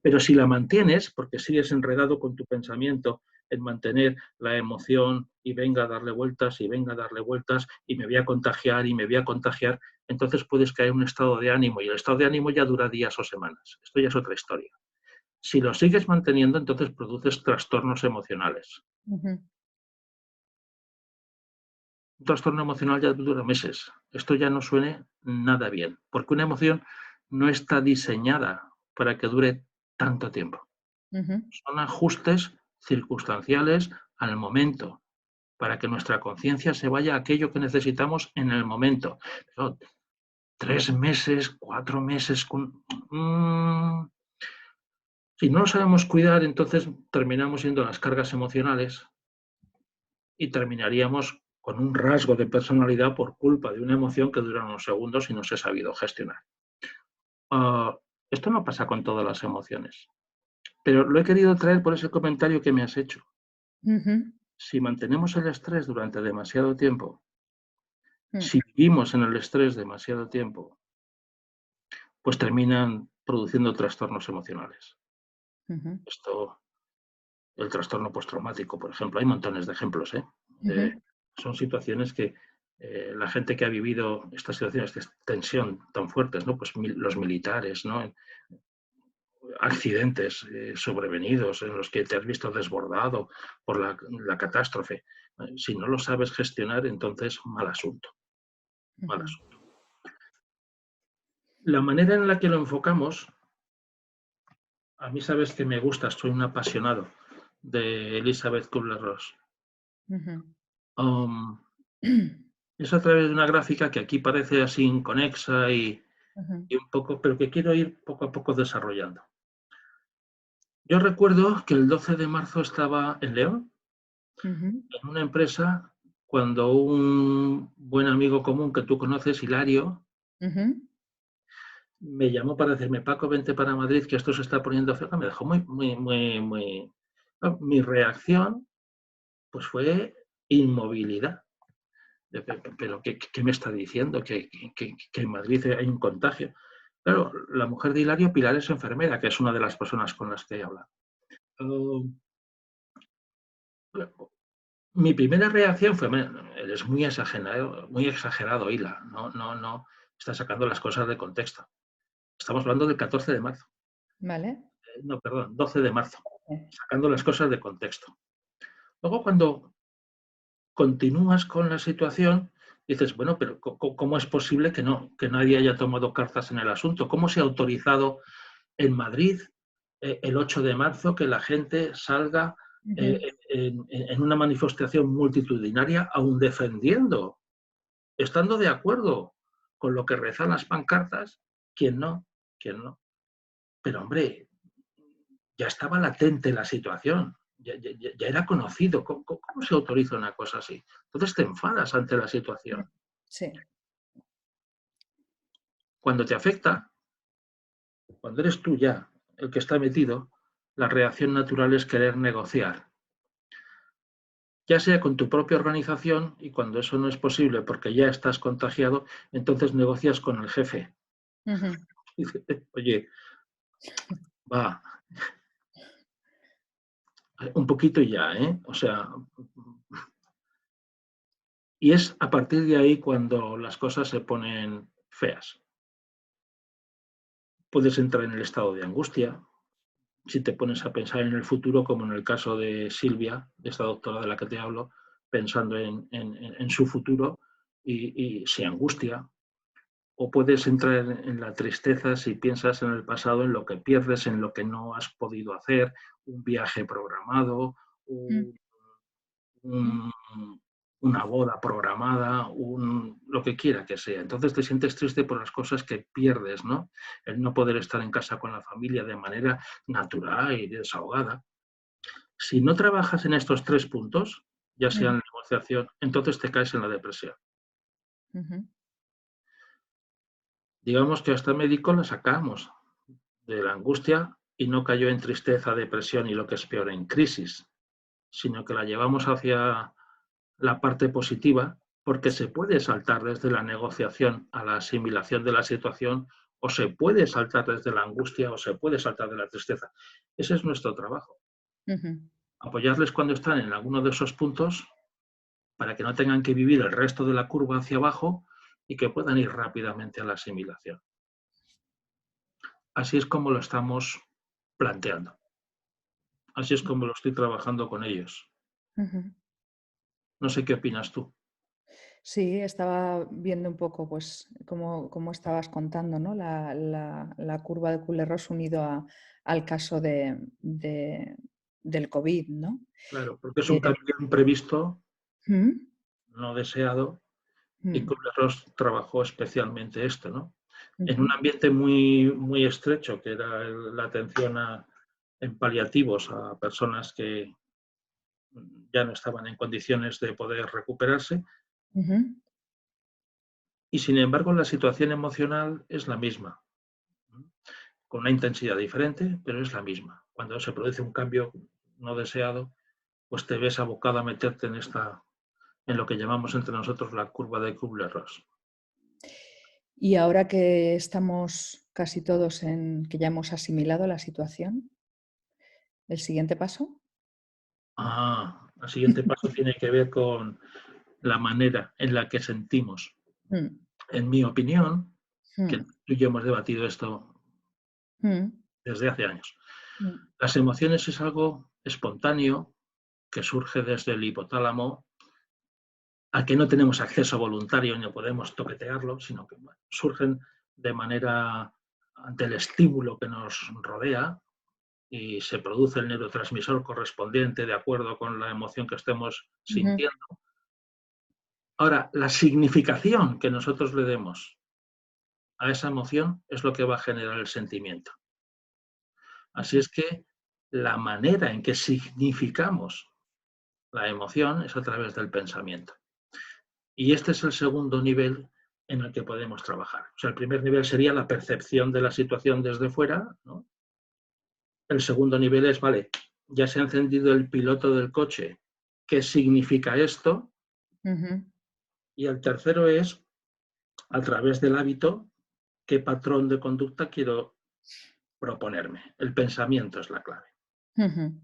Pero si la mantienes, porque sigues enredado con tu pensamiento en mantener la emoción y venga a darle vueltas y venga a darle vueltas y me voy a contagiar y me voy a contagiar, entonces puedes caer en un estado de ánimo y el estado de ánimo ya dura días o semanas. Esto ya es otra historia. Si lo sigues manteniendo, entonces produces trastornos emocionales. Ujú. Un trastorno emocional ya dura meses. Esto ya no suene nada bien, porque una emoción no está diseñada para que dure tanto tiempo. Ujú. Son ajustes circunstanciales al momento, para que nuestra conciencia se vaya a aquello que necesitamos en el momento. Pero 3 meses, 4 meses, si no lo sabemos cuidar, entonces terminamos siendo las cargas emocionales y terminaríamos con un rasgo de personalidad por culpa de una emoción que dura unos segundos y no se ha sabido gestionar. Uh, esto no pasa con todas las emociones, pero lo he querido traer por ese comentario que me has hecho. Ujú. Si mantenemos el estrés durante demasiado tiempo, Mm. si vivimos en el estrés demasiado tiempo, pues terminan produciendo trastornos emocionales. Ujú. Esto, el trastorno postraumático, por ejemplo, hay montones de ejemplos. Ujú. Son situaciones que la gente que ha vivido estas situaciones de tensión tan fuertes, ¿no? Pues los militares, ¿no? Accidentes sobrevenidos en los que te has visto desbordado por la catástrofe. Si no lo sabes gestionar, entonces mal asunto, mal Ujú. asunto. La manera en la que lo enfocamos, a mí sabes que me gusta, soy un apasionado de Elizabeth Kubler-Ross. Ujú. Es a través de una gráfica que aquí parece así inconexa Ujú. y un poco, pero que quiero ir poco a poco desarrollando. Yo recuerdo que el 12 de marzo estaba en León, Ujú. en una empresa, cuando un buen amigo común que tú conoces, Hilario, Ujú. me llamó para decirme, Paco, vente para Madrid, que esto se está poniendo feo. Me dejó muy, muy, muy, muy... No, mi reacción pues fue inmovilidad. Pero ¿qué me está diciendo? Que en Madrid hay un contagio. Claro, la mujer de Hilario, Pilar, es enfermera, que es una de las personas con las que he hablado. Uh, Mi primera reacción fue, eres muy exagerado, Hila. No, estás sacando las cosas de contexto. Estamos hablando del 14 de marzo. ¿Vale? No, perdón, 12 de marzo. Sacando las cosas de contexto. Luego, cuando continúas con la situación, dices, bueno, pero ¿cómo es posible que nadie haya tomado cartas en el asunto? ¿Cómo se ha autorizado en Madrid el 8 de marzo que la gente salga en una manifestación multitudinaria, aún defendiendo, estando de acuerdo con lo que rezan las pancartas? ¿Quién no? ¿Quién no? Pero hombre, ya estaba latente la situación, ya era conocido. ¿Cómo se autoriza una cosa así? Entonces te enfadas ante la situación. Sí. Cuando te afecta, cuando eres tú ya el que está metido, la reacción natural es querer negociar, ya sea con tu propia organización, y cuando eso no es posible porque ya estás contagiado, entonces negocias con el jefe. Dice, oye, va, un poquito ya, ¿eh? O sea, y es a partir de ahí cuando las cosas se ponen feas. Puedes entrar en el estado de angustia si te pones a pensar en el futuro, como en el caso de Silvia, de esta doctora de la que te hablo, pensando en su futuro y se angustia. O puedes entrar en la tristeza si piensas en el pasado, en lo que pierdes, en lo que no has podido hacer, un viaje programado, un, un, una boda programada, lo que quiera que sea. Entonces te sientes triste por las cosas que pierdes, ¿no? El no poder estar en casa con la familia de manera natural y desahogada. Si no trabajas en estos 3 puntos, ya sea en la negociación, entonces te caes en la depresión. Digamos que a este médico la sacamos de la angustia y no cayó en tristeza, depresión y, lo que es peor, en crisis, sino que la llevamos hacia la parte positiva, porque se puede saltar desde la negociación a la asimilación de la situación, o se puede saltar desde la angustia, o se puede saltar de la tristeza. Ese es nuestro trabajo. Apoyarles cuando están en alguno de esos puntos para que no tengan que vivir el resto de la curva hacia abajo y que puedan ir rápidamente a la asimilación. Así es como lo estamos planteando. Así es como lo estoy trabajando con ellos. No sé qué opinas tú. Sí, estaba viendo un poco, pues, cómo estabas contando, ¿no? La curva de Kubler-Ross unido al caso del COVID, ¿no? Claro, porque es un Eh, cambio imprevisto, ¿Mm? no deseado, y Mm, Kubler-Ross trabajó especialmente esto, ¿no? En un ujú, ambiente muy, muy estrecho, que era la atención en paliativos a personas que ya no estaban en condiciones de poder recuperarse, ujú, y sin embargo la situación emocional es la misma, con una intensidad diferente, pero es la misma. Cuando se produce un cambio no deseado, pues te ves abocado a meterte en lo que llamamos entre nosotros la curva de Kubler-Ross. Y ahora que estamos casi todos que ya hemos asimilado la situación, ¿el siguiente paso? El siguiente paso tiene que ver con la manera en la que sentimos. Mm, En mi opinión, que mm, tú y yo hemos debatido esto mm, desde hace años, mm, las emociones es algo espontáneo que surge desde el hipotálamo, al que no tenemos acceso voluntario ni podemos toquetearlo, sino que surgen de manera ante el estímulo que nos rodea, y se produce el neurotransmisor correspondiente de acuerdo con la emoción que estemos ujú, sintiendo. Ahora, la significación que nosotros le demos a esa emoción es lo que va a generar el sentimiento. Así ujú, es que la manera en que significamos la emoción es a través del pensamiento. Y este es el segundo nivel en el que podemos trabajar. O sea, el primer nivel sería la percepción de la situación desde fuera, ¿no? El segundo nivel es, vale, ya se ha encendido el piloto del coche, ¿qué significa esto? ujú, Y el tercero es, a través del hábito, ¿qué patrón de conducta quiero proponerme? El pensamiento es la clave. ujú.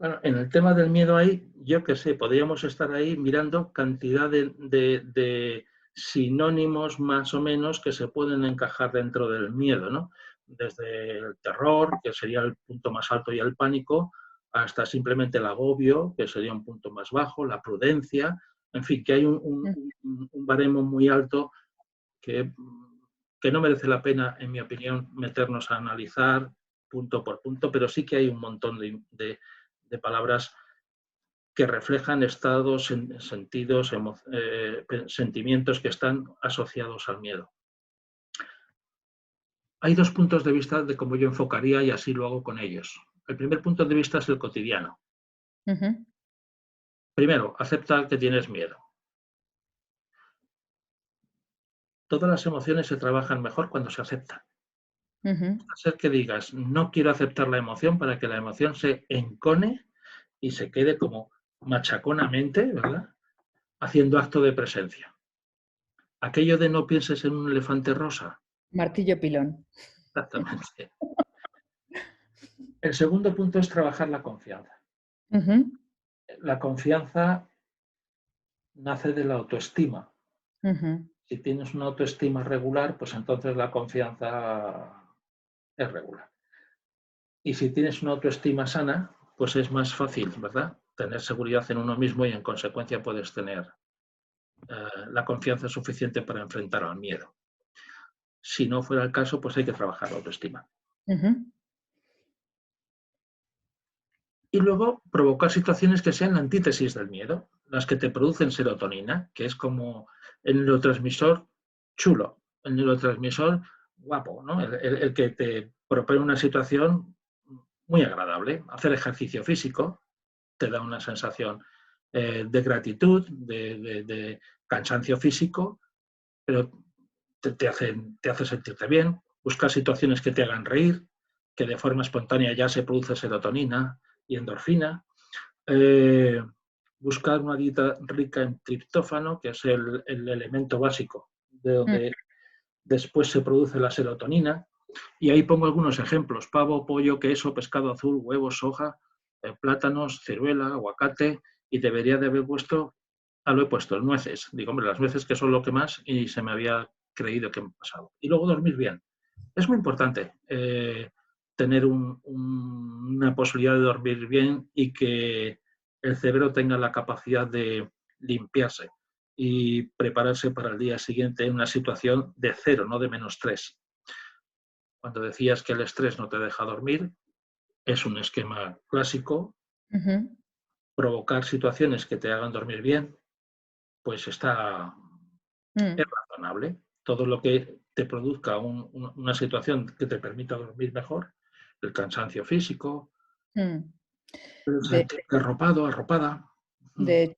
Bueno, en el tema del miedo ahí, yo qué sé, podríamos estar ahí mirando cantidad de sinónimos más o menos que se pueden encajar dentro del miedo, ¿no? Desde el terror, que sería el punto más alto, y el pánico, hasta simplemente el agobio, que sería un punto más bajo, la prudencia, en fin, que hay un baremo muy alto que, que no merece la pena, en mi opinión, meternos a analizar punto por punto, pero sí que hay un montón de palabras que reflejan estados, sentidos, sentimientos que están asociados al miedo. Hay dos puntos de vista de cómo yo enfocaría y así lo hago con ellos. El primer punto de vista es el cotidiano. Primero, acepta que tienes miedo. Todas las emociones se trabajan mejor cuando se aceptan. A ser que digas, no quiero aceptar la emoción, para que la emoción se encone y se quede como machaconamente, ¿verdad? Haciendo acto de presencia. Aquello de no pienses en un elefante rosa. Martillo pilón. Exactamente. El segundo punto es trabajar la confianza. La confianza nace de la autoestima. Si tienes una autoestima regular, pues entonces la confianza es regular. Y si tienes una autoestima sana, pues es más fácil, ¿verdad? Tener seguridad en uno mismo y en consecuencia puedes tener la confianza suficiente para enfrentar al miedo. Si no fuera el caso, pues hay que trabajar la autoestima. Y luego provocar situaciones que sean la antítesis del miedo, las que te producen serotonina, que es como el neurotransmisor chulo, el neurotransmisor guapo, ¿no? El que te propone una situación muy agradable. Hacer ejercicio físico te da una sensación de gratitud, de cansancio físico, pero te hace sentirte bien. Buscar situaciones que te hagan reír, que de forma espontánea ya se produce serotonina y endorfina. Buscar una dieta rica en triptófano, que es el elemento básico de donde después se produce la serotonina. Y ahí pongo algunos ejemplos: pavo, pollo, queso, pescado azul, huevos, soja, plátanos, ciruela, aguacate, y debería de haber puesto, lo he puesto, nueces. Digo, hombre, las nueces, que son lo que más, y se me había creído que me pasaba. Y luego dormir bien. Es muy importante tener una posibilidad de dormir bien y que el cerebro tenga la capacidad de limpiarse y prepararse para el día siguiente en una situación de 0, no de -3. Cuando decías que el estrés no te deja dormir, es un esquema clásico. Provocar situaciones que te hagan dormir bien, pues es razonable. Todo lo que te produzca una situación que te permita dormir mejor, el cansancio físico, el De, sentirte arropado, arropada. de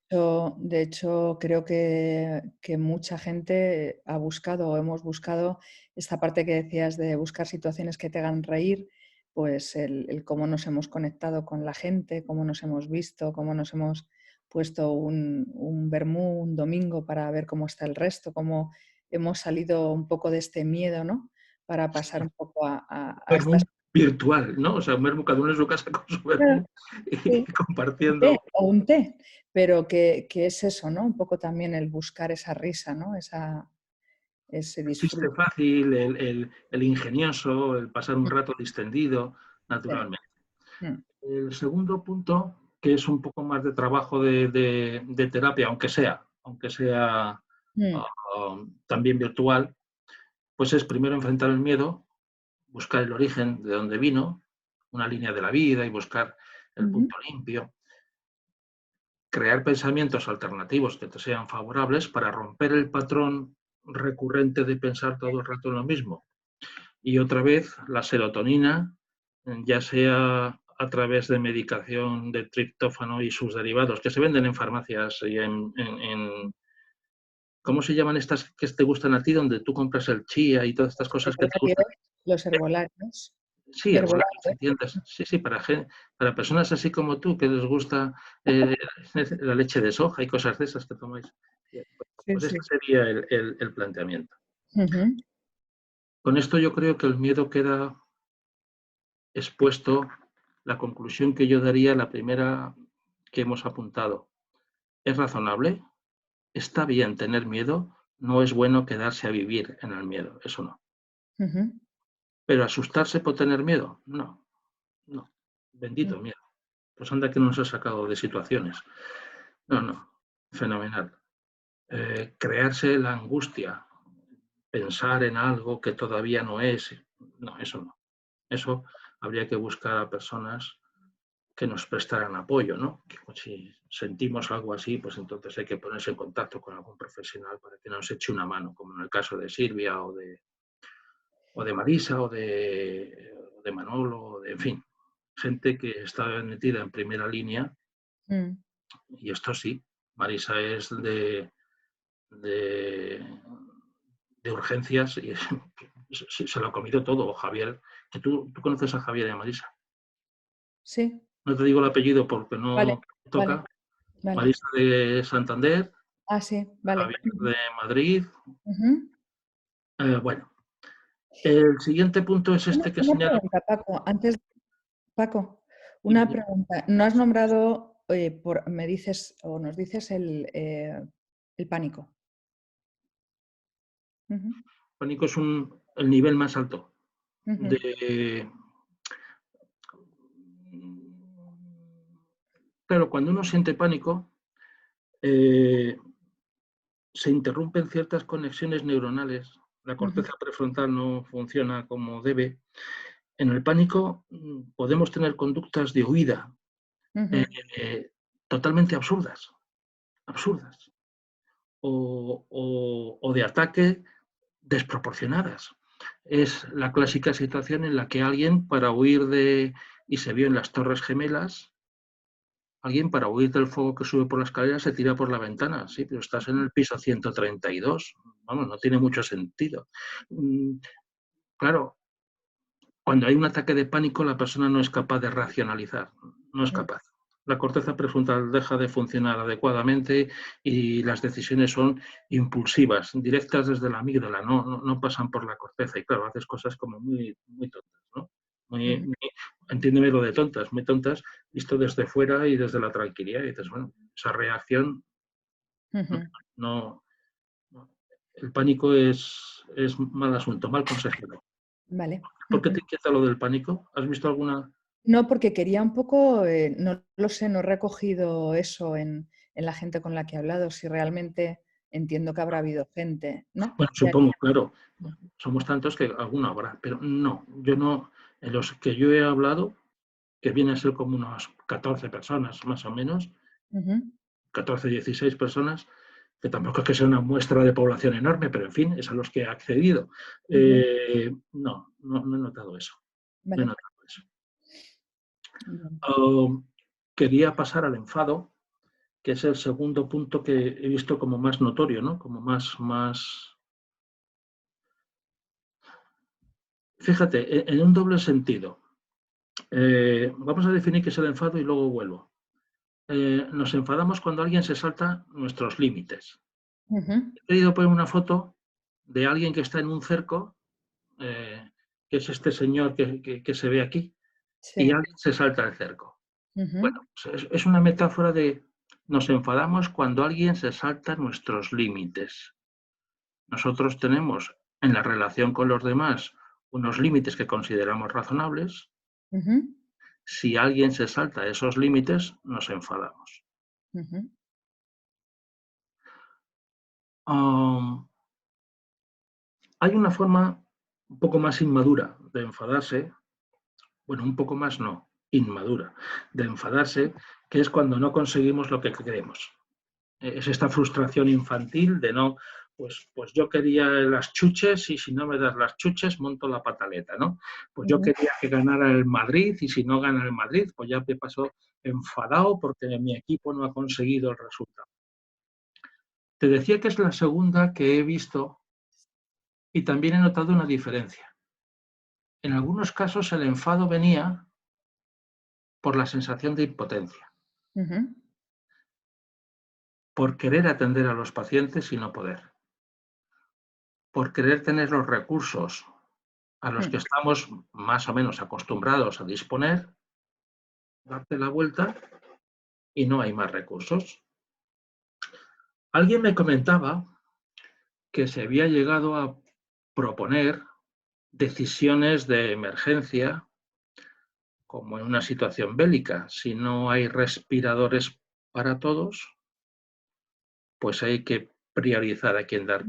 hecho, creo que mucha gente ha buscado o hemos buscado esta parte que decías de buscar situaciones que te hagan reír, pues el cómo nos hemos conectado con la gente, cómo nos hemos visto, cómo nos hemos puesto un vermú un domingo para ver cómo está el resto, cómo hemos salido un poco de este miedo, ¿no? Para pasar un poco a Vermú estas... virtual, ¿no? O sea, un vermú, cada uno en su casa con su vermú y Sí, compartiendo. un té, pero que es eso, ¿no? Un poco también el buscar esa risa, ¿no? Ese El chiste disfrute. fácil, el ingenioso, el pasar un rato distendido, Sí. naturalmente. Mm, El segundo punto, que es un poco más de trabajo de terapia, aunque sea mm, también virtual, pues es primero enfrentar el miedo, buscar el origen de dónde vino, una línea de la vida y buscar el ujú, punto limpio, crear pensamientos alternativos que te sean favorables para romper el patrón recurrente de pensar todo el rato en lo mismo. Y otra vez la serotonina, ya sea a través de medicación de triptófano y sus derivados, que se venden en farmacias y ¿cómo se llaman estas que te gustan a ti, donde tú compras el chía y todas estas cosas que te gustan? los herbolarios. Sí, herbolarios, Herbolario. ¿entiendes? Sí, sí, para personas así como tú, que les gusta eh, la leche de soja y cosas de esas que tomáis. Sí, Pues sí. este sería el planteamiento. Ujú, Con esto yo creo que el miedo queda expuesto la conclusión que yo daría, la primera que hemos apuntado, ¿es razonable? ¿Está bien tener miedo? No es bueno quedarse a vivir en el miedo, eso no. ¿Pero asustarse por tener miedo? No, no. Bendito miedo. Pues anda que nos ha sacado de situaciones. No, no. Fenomenal. Crearse la angustia, pensar en algo que todavía no es, no, eso no. Eso habría que buscar a personas que nos prestaran apoyo, ¿no? Que, pues, si sentimos algo así, pues entonces hay que ponerse en contacto con algún profesional para que nos eche una mano, como en el caso de Silvia o de Marisa o de Manolo, en fin, gente que está metida en primera línea. Y esto sí, Marisa es de urgencias y se lo ha comido todo. Javier, que tú conoces a Javier y a Marisa. Sí. No te digo el apellido porque Vale, no vale, toca. vale. Marisa de Santander, Ah, sí, vale. Javier de Madrid. Bueno, el siguiente punto es este que Una señala. pregunta, Paco. Antes, Paco, Dime, una dime. pregunta. No has nombrado, me dices o nos dices el pánico. Pánico es el nivel más alto de. Claro, cuando uno siente pánico, se interrumpen ciertas conexiones neuronales. La corteza prefrontal no funciona como debe. En el pánico podemos tener conductas de huida totalmente absurdas, absurdas, o de ataque desproporcionadas. Es la clásica situación en la que alguien, para huir y se vio en las Torres Gemelas, alguien para huir del fuego que sube por la escalera se tira por la ventana. Sí, pero estás en el piso 132. Vamos, no tiene mucho sentido. Claro, cuando hay un ataque de pánico, la persona no es capaz de racionalizar, no es capaz. La corteza prefrontal deja de funcionar adecuadamente y las decisiones son impulsivas, directas desde la amígdala, no pasan por la corteza. Y claro, haces cosas como muy, muy tontas, ¿no? Entiéndeme lo de tontas, muy tontas, visto desde fuera y desde la tranquilidad. Y dices, bueno, esa reacción no. El pánico es mal asunto, mal consejero. Vale. ¿Por qué te inquieta lo del pánico? ¿Has visto alguna? No, porque quería un poco, no lo sé, no he recogido eso en la gente con la que he hablado, si realmente entiendo que habrá habido gente, ¿no? Bueno, supongo, claro, somos tantos que alguno habrá, pero no, yo no, en los que yo he hablado, que viene a ser como unas 14 personas más o menos, 14, 16 personas, que tampoco es que sea una muestra de población enorme, pero en fin, es a los que he accedido. No he notado eso. No he Vale. notado eso. Quería pasar al enfado, que es el segundo punto que he visto como más notorio, ¿no? Como más. Fíjate, en un doble sentido. Vamos a definir qué es el enfado y luego vuelvo. Nos enfadamos cuando alguien se salta nuestros límites. He querido poner una foto de alguien que está en un cerco, que es este señor que se ve aquí, y Sí. alguien se salta el cerco. Bueno, pues es una metáfora de nos enfadamos cuando alguien se salta nuestros límites. Nosotros tenemos en la relación con los demás unos límites que consideramos razonables. Si alguien se salta esos límites, nos enfadamos. Hay una forma un poco más inmadura de enfadarse, bueno, un poco más no, inmadura, de enfadarse, que es cuando no conseguimos lo que queremos. Es esta frustración infantil de no, pues yo quería las chuches y si no me das las chuches monto la pataleta, ¿no? Pues yo quería que ganara el Madrid y si no gana el Madrid, pues ya me pasó enfadado porque mi equipo no ha conseguido el resultado. Te decía que es la segunda que he visto y también he notado una diferencia. En algunos casos el enfado venía por la sensación de impotencia, por querer atender a los pacientes y no poder, por querer tener los recursos a los que estamos más o menos acostumbrados a disponer darte la vuelta y no hay más recursos. Alguien me comentaba que se había llegado a proponer decisiones de emergencia, como en una situación bélica. Si no hay respiradores para todos, pues hay que priorizar a quién dar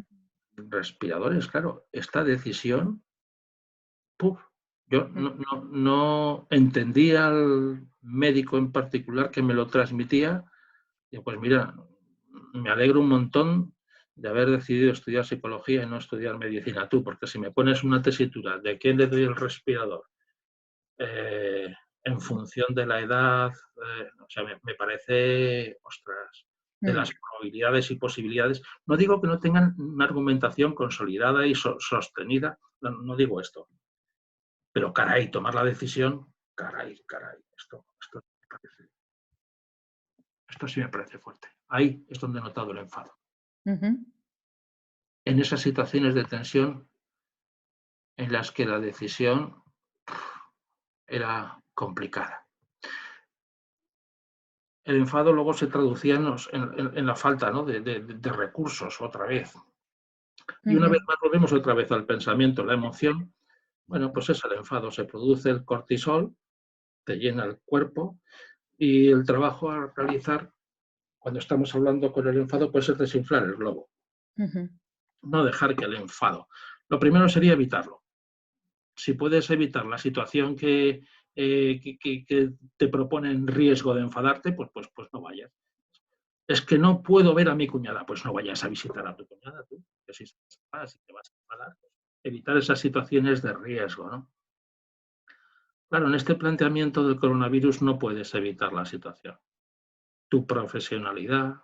respiradores. Claro, esta decisión, ¡puf! Yo no entendía al médico en particular que me lo transmitía. Y pues mira, me alegro un montón de haber decidido estudiar psicología y no estudiar medicina tú, porque si me pones una tesitura de quién le doy el respirador en función de la edad, o sea, me parece, ostras, de las probabilidades y posibilidades. No digo que no tengan una argumentación consolidada y sostenida, no digo esto, pero caray, tomar la decisión, caray, esto sí me parece fuerte. Ahí es donde he notado el enfado. En esas situaciones de tensión en las que la decisión era complicada. El enfado luego se traducía en la falta, ¿no?, de recursos otra vez. Y una vez más volvemos otra vez al pensamiento, la emoción. Bueno, pues es el enfado, se produce el cortisol, te llena el cuerpo y el trabajo a realizar cuando estamos hablando con el enfado puede ser desinflar el globo. No dejar que el enfado. Lo primero sería evitarlo. Si puedes evitar la situación que te propone en riesgo de enfadarte, pues no vayas. Es que no puedo ver a mi cuñada, pues no vayas a visitar a tu cuñada tú, que si te vas a enfadar, pues evitar esas situaciones de riesgo, ¿no? Claro, en este planteamiento del coronavirus no puedes evitar la situación. Tu profesionalidad,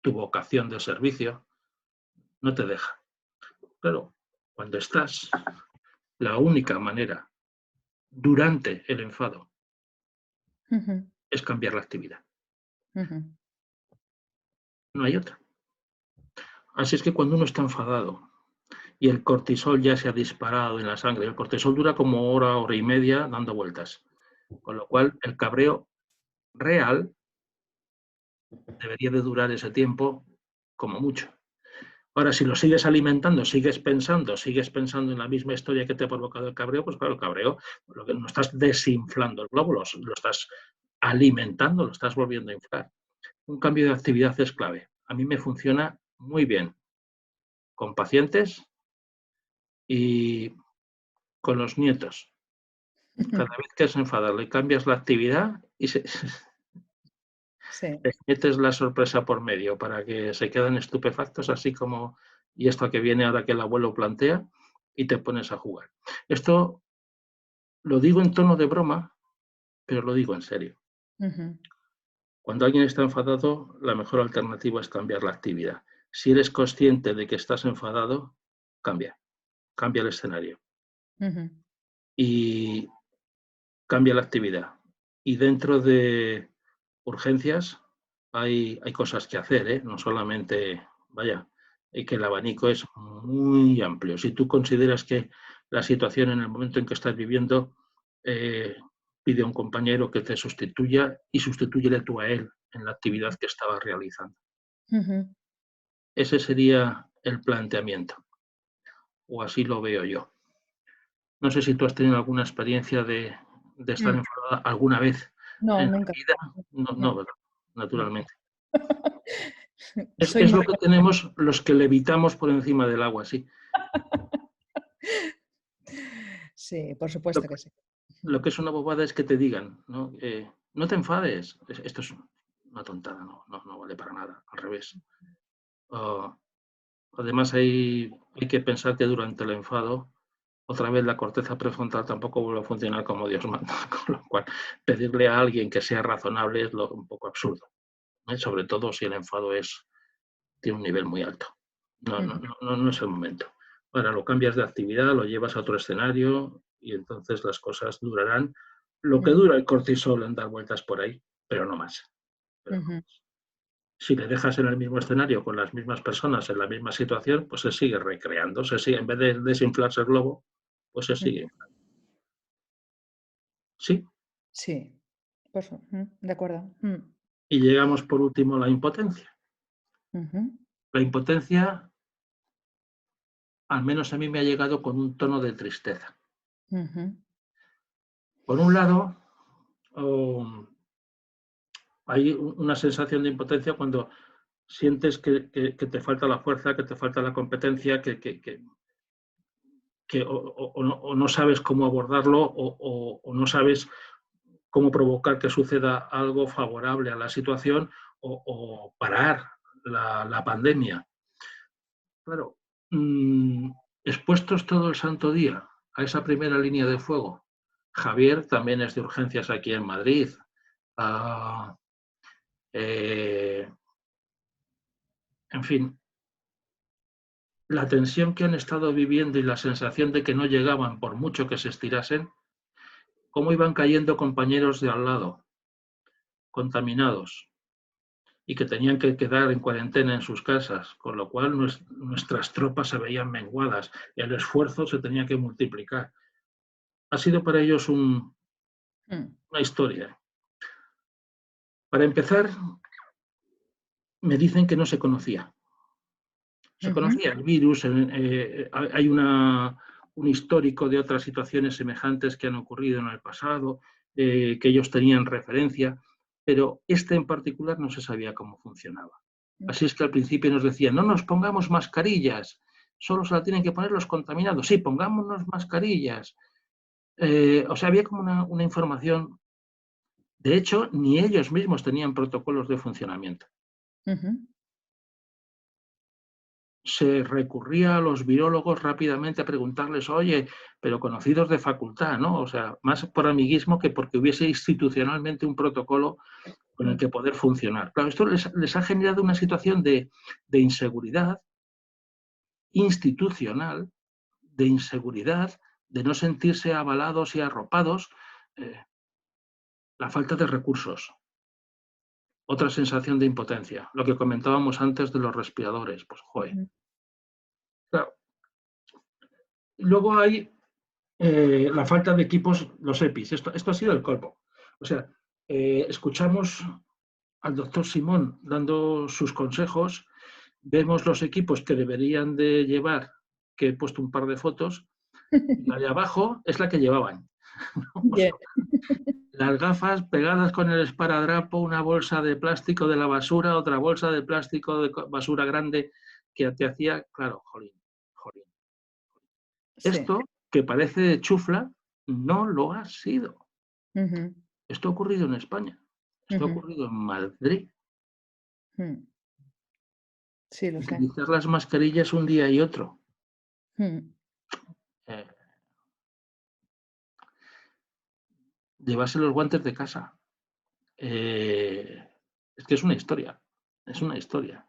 tu vocación de servicio, no te deja. Claro, cuando estás, la única manera durante el enfado es cambiar la actividad. No hay otra. Así es que cuando uno está enfadado y el cortisol ya se ha disparado en la sangre, el cortisol dura como hora y media dando vueltas, con lo cual el cabreo real debería de durar ese tiempo como mucho. Ahora, si lo sigues alimentando, sigues pensando en la misma historia que te ha provocado el cabreo, pues claro, el cabreo, lo que no estás desinflando el globo, lo estás alimentando, lo estás volviendo a inflar. Un cambio de actividad es clave. A mí me funciona muy bien con pacientes y con los nietos. Cada vez que se enfada, le cambias la actividad y les metes la sorpresa por medio para que se queden estupefactos, así como, y esto que viene ahora que el abuelo plantea, y te pones a jugar. Esto lo digo en tono de broma, pero lo digo en serio. Cuando alguien está enfadado, la mejor alternativa es cambiar la actividad. Si eres consciente de que estás enfadado, cambia el escenario. Y cambia la actividad. Y dentro de urgencias hay cosas que hacer, ¿eh? No solamente, vaya, que el abanico es muy amplio. Si tú consideras que la situación en el momento en que estás viviendo pide a un compañero que te sustituya y sustitúyele tú a él en la actividad que estaba realizando. Ese sería el planteamiento, o así lo veo yo. No sé si tú has tenido alguna experiencia de estar enfadada alguna vez No, en la nunca. vida. No, No, ¿verdad? no. Naturalmente. Soy Es lo más. que tenemos los que levitamos por encima del agua, sí. Sí, por Lo, supuesto que sí. lo que es una bobada es que te digan, ¿no? No te enfades. Esto es una tontada, no vale para nada, al revés. Además, hay que pensar que durante el enfado, otra vez la corteza prefrontal tampoco vuelve a funcionar como Dios manda, con lo cual pedirle a alguien que sea razonable es un poco absurdo, ¿eh? Sobre todo si el enfado tiene un nivel muy alto. No es el momento. Ahora lo cambias de actividad, lo llevas a otro escenario y entonces las cosas durarán lo que dura el cortisol en dar vueltas por ahí, pero no más. Si le dejas en el mismo escenario con las mismas personas en la misma situación, pues se sigue recreando, en vez de desinflarse el globo, pues se sigue inflando. ¿Sí? Sí. De acuerdo. Y llegamos por último a la impotencia. Ujú, La impotencia, al menos a mí me ha llegado con un tono de tristeza. ujú, Por un lado, oh, hay una sensación de impotencia cuando sientes que te falta la fuerza, que te falta la competencia, que o no sabes cómo abordarlo o no sabes cómo provocar que suceda algo favorable a la situación o parar la pandemia. Claro, expuestos todo el santo día a esa primera línea de fuego. Javier también es de urgencias aquí en Madrid. Ah, eh, en fin, la tensión que han estado viviendo y la sensación de que no llegaban por mucho que se estirasen, cómo iban cayendo compañeros de al lado, contaminados, y que tenían que quedar en cuarentena en sus casas, con lo cual nuestras tropas se veían menguadas, el esfuerzo se tenía que multiplicar. Ha sido para ellos mm, una historia. Para empezar, me dicen que no se conocía. Se ujú, conocía el virus, hay un histórico de otras situaciones semejantes que han ocurrido en el pasado, que ellos tenían referencia, pero este en particular no se sabía cómo funcionaba. mm, Así es que al principio nos decían, no nos pongamos mascarillas, solo se la tienen que poner los contaminados. Sí, pongámonos mascarillas. O sea, había como una información. De hecho, ni ellos mismos tenían protocolos de funcionamiento. ujú, Se recurría a los virólogos rápidamente a preguntarles, oye, pero conocidos de facultad, ¿no? O sea, más por amiguismo que porque hubiese institucionalmente un protocolo con el mm, que poder funcionar. Claro, esto les ha generado una situación de inseguridad institucional, de inseguridad, de no sentirse avalados y arropados, eh, la falta de recursos. Otra sensación de impotencia, lo que comentábamos antes de los respiradores, pues joder. ujú, Claro. Luego hay la falta de equipos, los EPIs. Esto ha sido el colmo. O sea, escuchamos al doctor Simón dando sus consejos, vemos los equipos que deberían de llevar, que he puesto un par de fotos, y la de abajo es la que llevaban. O Bien. sea, las gafas pegadas con el esparadrapo, una bolsa de plástico de la basura, otra bolsa de plástico de basura grande que te hacía, claro, jolín, jolín. Sí. Esto, que parece de chufla, no lo ha sido. Ujú, Esto ha ocurrido en España, esto ha ujú, ocurrido en Madrid. mm. Sí, lo sé. Utilizar las mascarillas un día y otro. Mm, Eh, llevarse los guantes de casa. Eh, es que es una historia. Es una historia.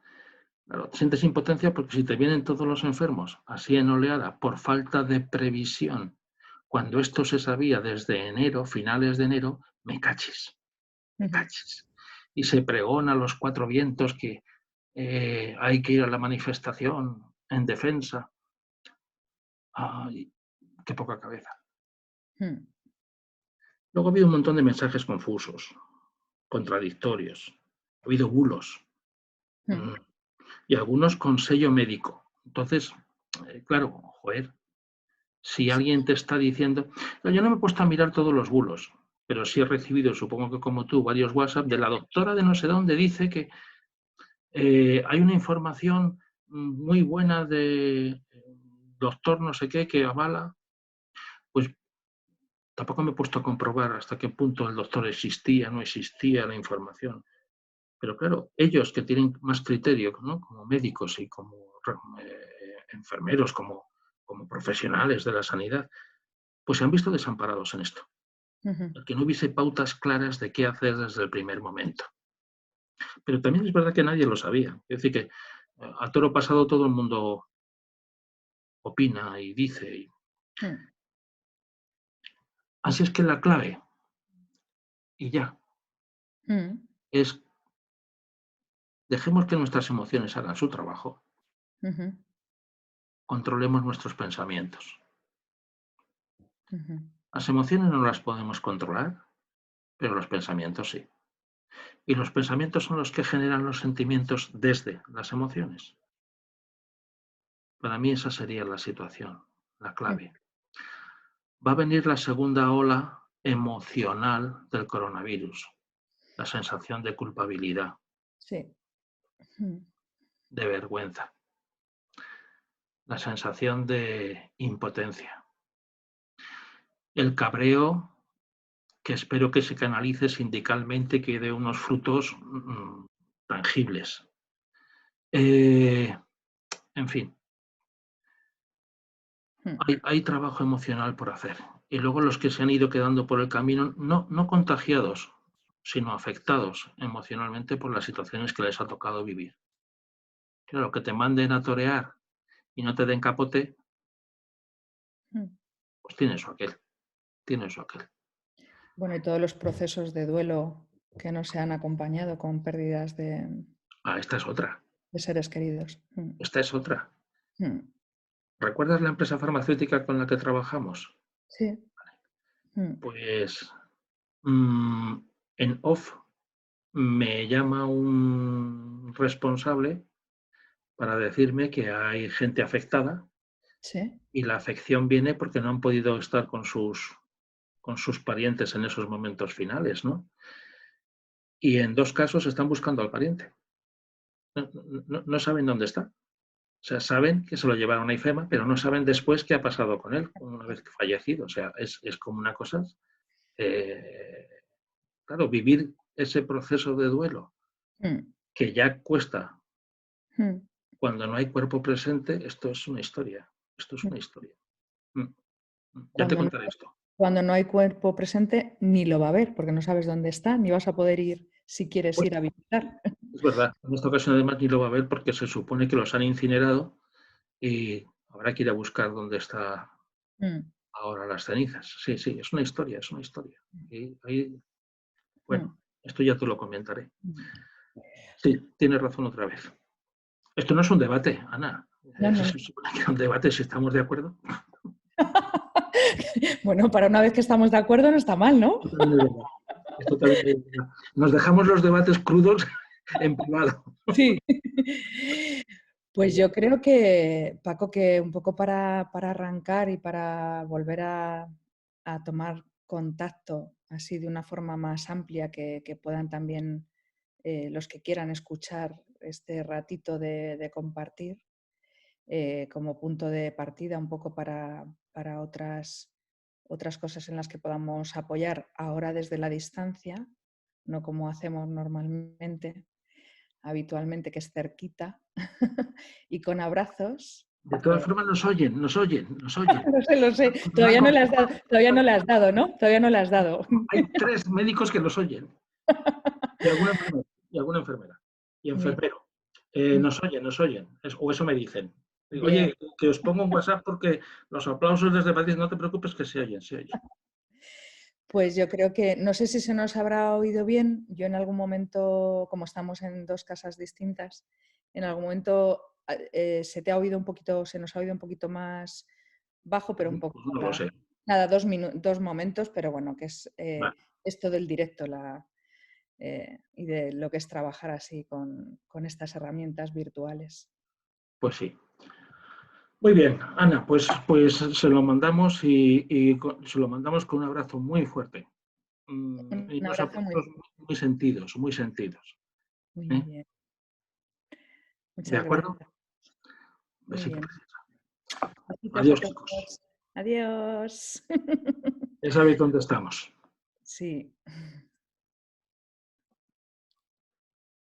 Claro, sientes impotencia porque si te vienen todos los enfermos así en oleada por falta de previsión, cuando esto se sabía desde enero, finales de enero, me ujú, cachis. Y se pregona a los cuatro vientos que hay que ir a la manifestación en defensa. Ay, qué poca cabeza. mm, Luego ha habido un montón de mensajes confusos, contradictorios. Ha habido bulos mm, y algunos con sello médico. Entonces, claro, joder, si sí, alguien te está diciendo, no, yo no me he puesto a mirar todos los bulos, pero sí he recibido, supongo que como tú, varios WhatsApp de la doctora de no sé dónde dice que hay una información muy buena de doctor no sé qué que avala, pues tampoco me he puesto a comprobar hasta qué punto el doctor existía, no existía la información. Pero claro, ellos que tienen más criterio, ¿no? Como médicos y como enfermeros, como profesionales de la sanidad, pues se han visto desamparados en esto. ujú, Que no hubiese pautas claras de qué hacer desde el primer momento. Pero también es verdad que nadie lo sabía. Es decir, que a toro pasado todo el mundo opina y dice. mm, Así es que la clave, y ya, mm, es dejemos que nuestras emociones hagan su trabajo, ujú, controlemos nuestros pensamientos. ujú, Las emociones no las podemos controlar, pero los pensamientos sí. Y los pensamientos son los que generan los sentimientos desde las emociones. Para mí esa sería la situación, la clave. Va a venir la segunda ola emocional del coronavirus, la sensación de culpabilidad, Sí. de vergüenza, la sensación de impotencia, el cabreo, que espero que se canalice sindicalmente, que dé unos frutos tangibles. En fin, hay trabajo emocional por hacer. Y luego los que se han ido quedando por el camino, no contagiados, sino afectados emocionalmente por las situaciones que les ha tocado vivir. Claro, que te manden a torear y no te den capote, pues tiene eso aquel, tiene eso aquel. Bueno, y todos los procesos de duelo que no se han acompañado con pérdidas Esta es otra. de seres queridos. Esta es otra. ¿Recuerdas la empresa farmacéutica con la que trabajamos? Sí. Pues en off me llama un responsable para decirme que hay gente afectada. Sí. Y la afección viene porque no han podido estar con sus parientes en esos momentos finales, ¿no? Y en 2 casos están buscando al pariente. No saben dónde está. O sea, saben que se lo llevaron a IFEMA, pero no saben después qué ha pasado con él una vez fallecido. O sea, es como una cosa... claro, vivir ese proceso de duelo que ya cuesta cuando no hay cuerpo presente, esto es una historia. Esto es una historia. Ya te contaré esto. Cuando no hay cuerpo presente, ni lo va a ver, porque no sabes dónde está, ni vas a poder ir si quieres Pues, ir a visitar. es verdad, en esta ocasión además ni lo va a ver porque se supone que los han incinerado y habrá que ir a buscar dónde está ahora las cenizas. Sí, sí, es una historia, es una historia. Y ahí, bueno, esto ya te lo comentaré. Sí, tienes razón otra vez. Esto no es un debate, Ana. No. Se supone que es un debate si estamos de acuerdo. Bueno, para una vez que estamos de acuerdo no está mal, ¿no? Esto también es verdad. Nos dejamos los debates crudos en privado. Sí. Pues yo creo que, Paco, que un poco para arrancar y para volver a tomar contacto así de una forma más amplia, que puedan también los que quieran escuchar este ratito de compartir como punto de partida un poco para otras cosas en las que podamos apoyar ahora desde la distancia, no como hacemos normalmente, habitualmente, que es cerquita, y con abrazos. De todas formas nos oyen. Lo sé. Todavía no le has dado, ¿no? Todavía no le has dado. Hay 3 médicos que los oyen. Y alguna enfermera. Y enfermero. Nos oyen. O eso me dicen. Digo, oye, que os pongo un WhatsApp porque los aplausos desde Madrid, no te preocupes que se oyen. Pues yo creo que, no sé si se nos habrá oído bien, yo en algún momento, como estamos en 2 casas distintas, en algún momento se te ha oído un poquito, se nos ha oído un poquito más bajo, pero un poco... No lo sé. Nada, 2 momentos, pero bueno, que es Vale. esto del directo y de lo que es trabajar así con estas herramientas virtuales. Pues sí. Muy bien, Ana, pues se lo mandamos y se lo mandamos con un abrazo muy fuerte. Y unos aplausos muy sentidos, muy sentidos. Muy bien. ¿De Muchas acuerdo? gracias. Besito. Adiós, chicos. Adiós. Ya sabéis dónde estamos. Sí.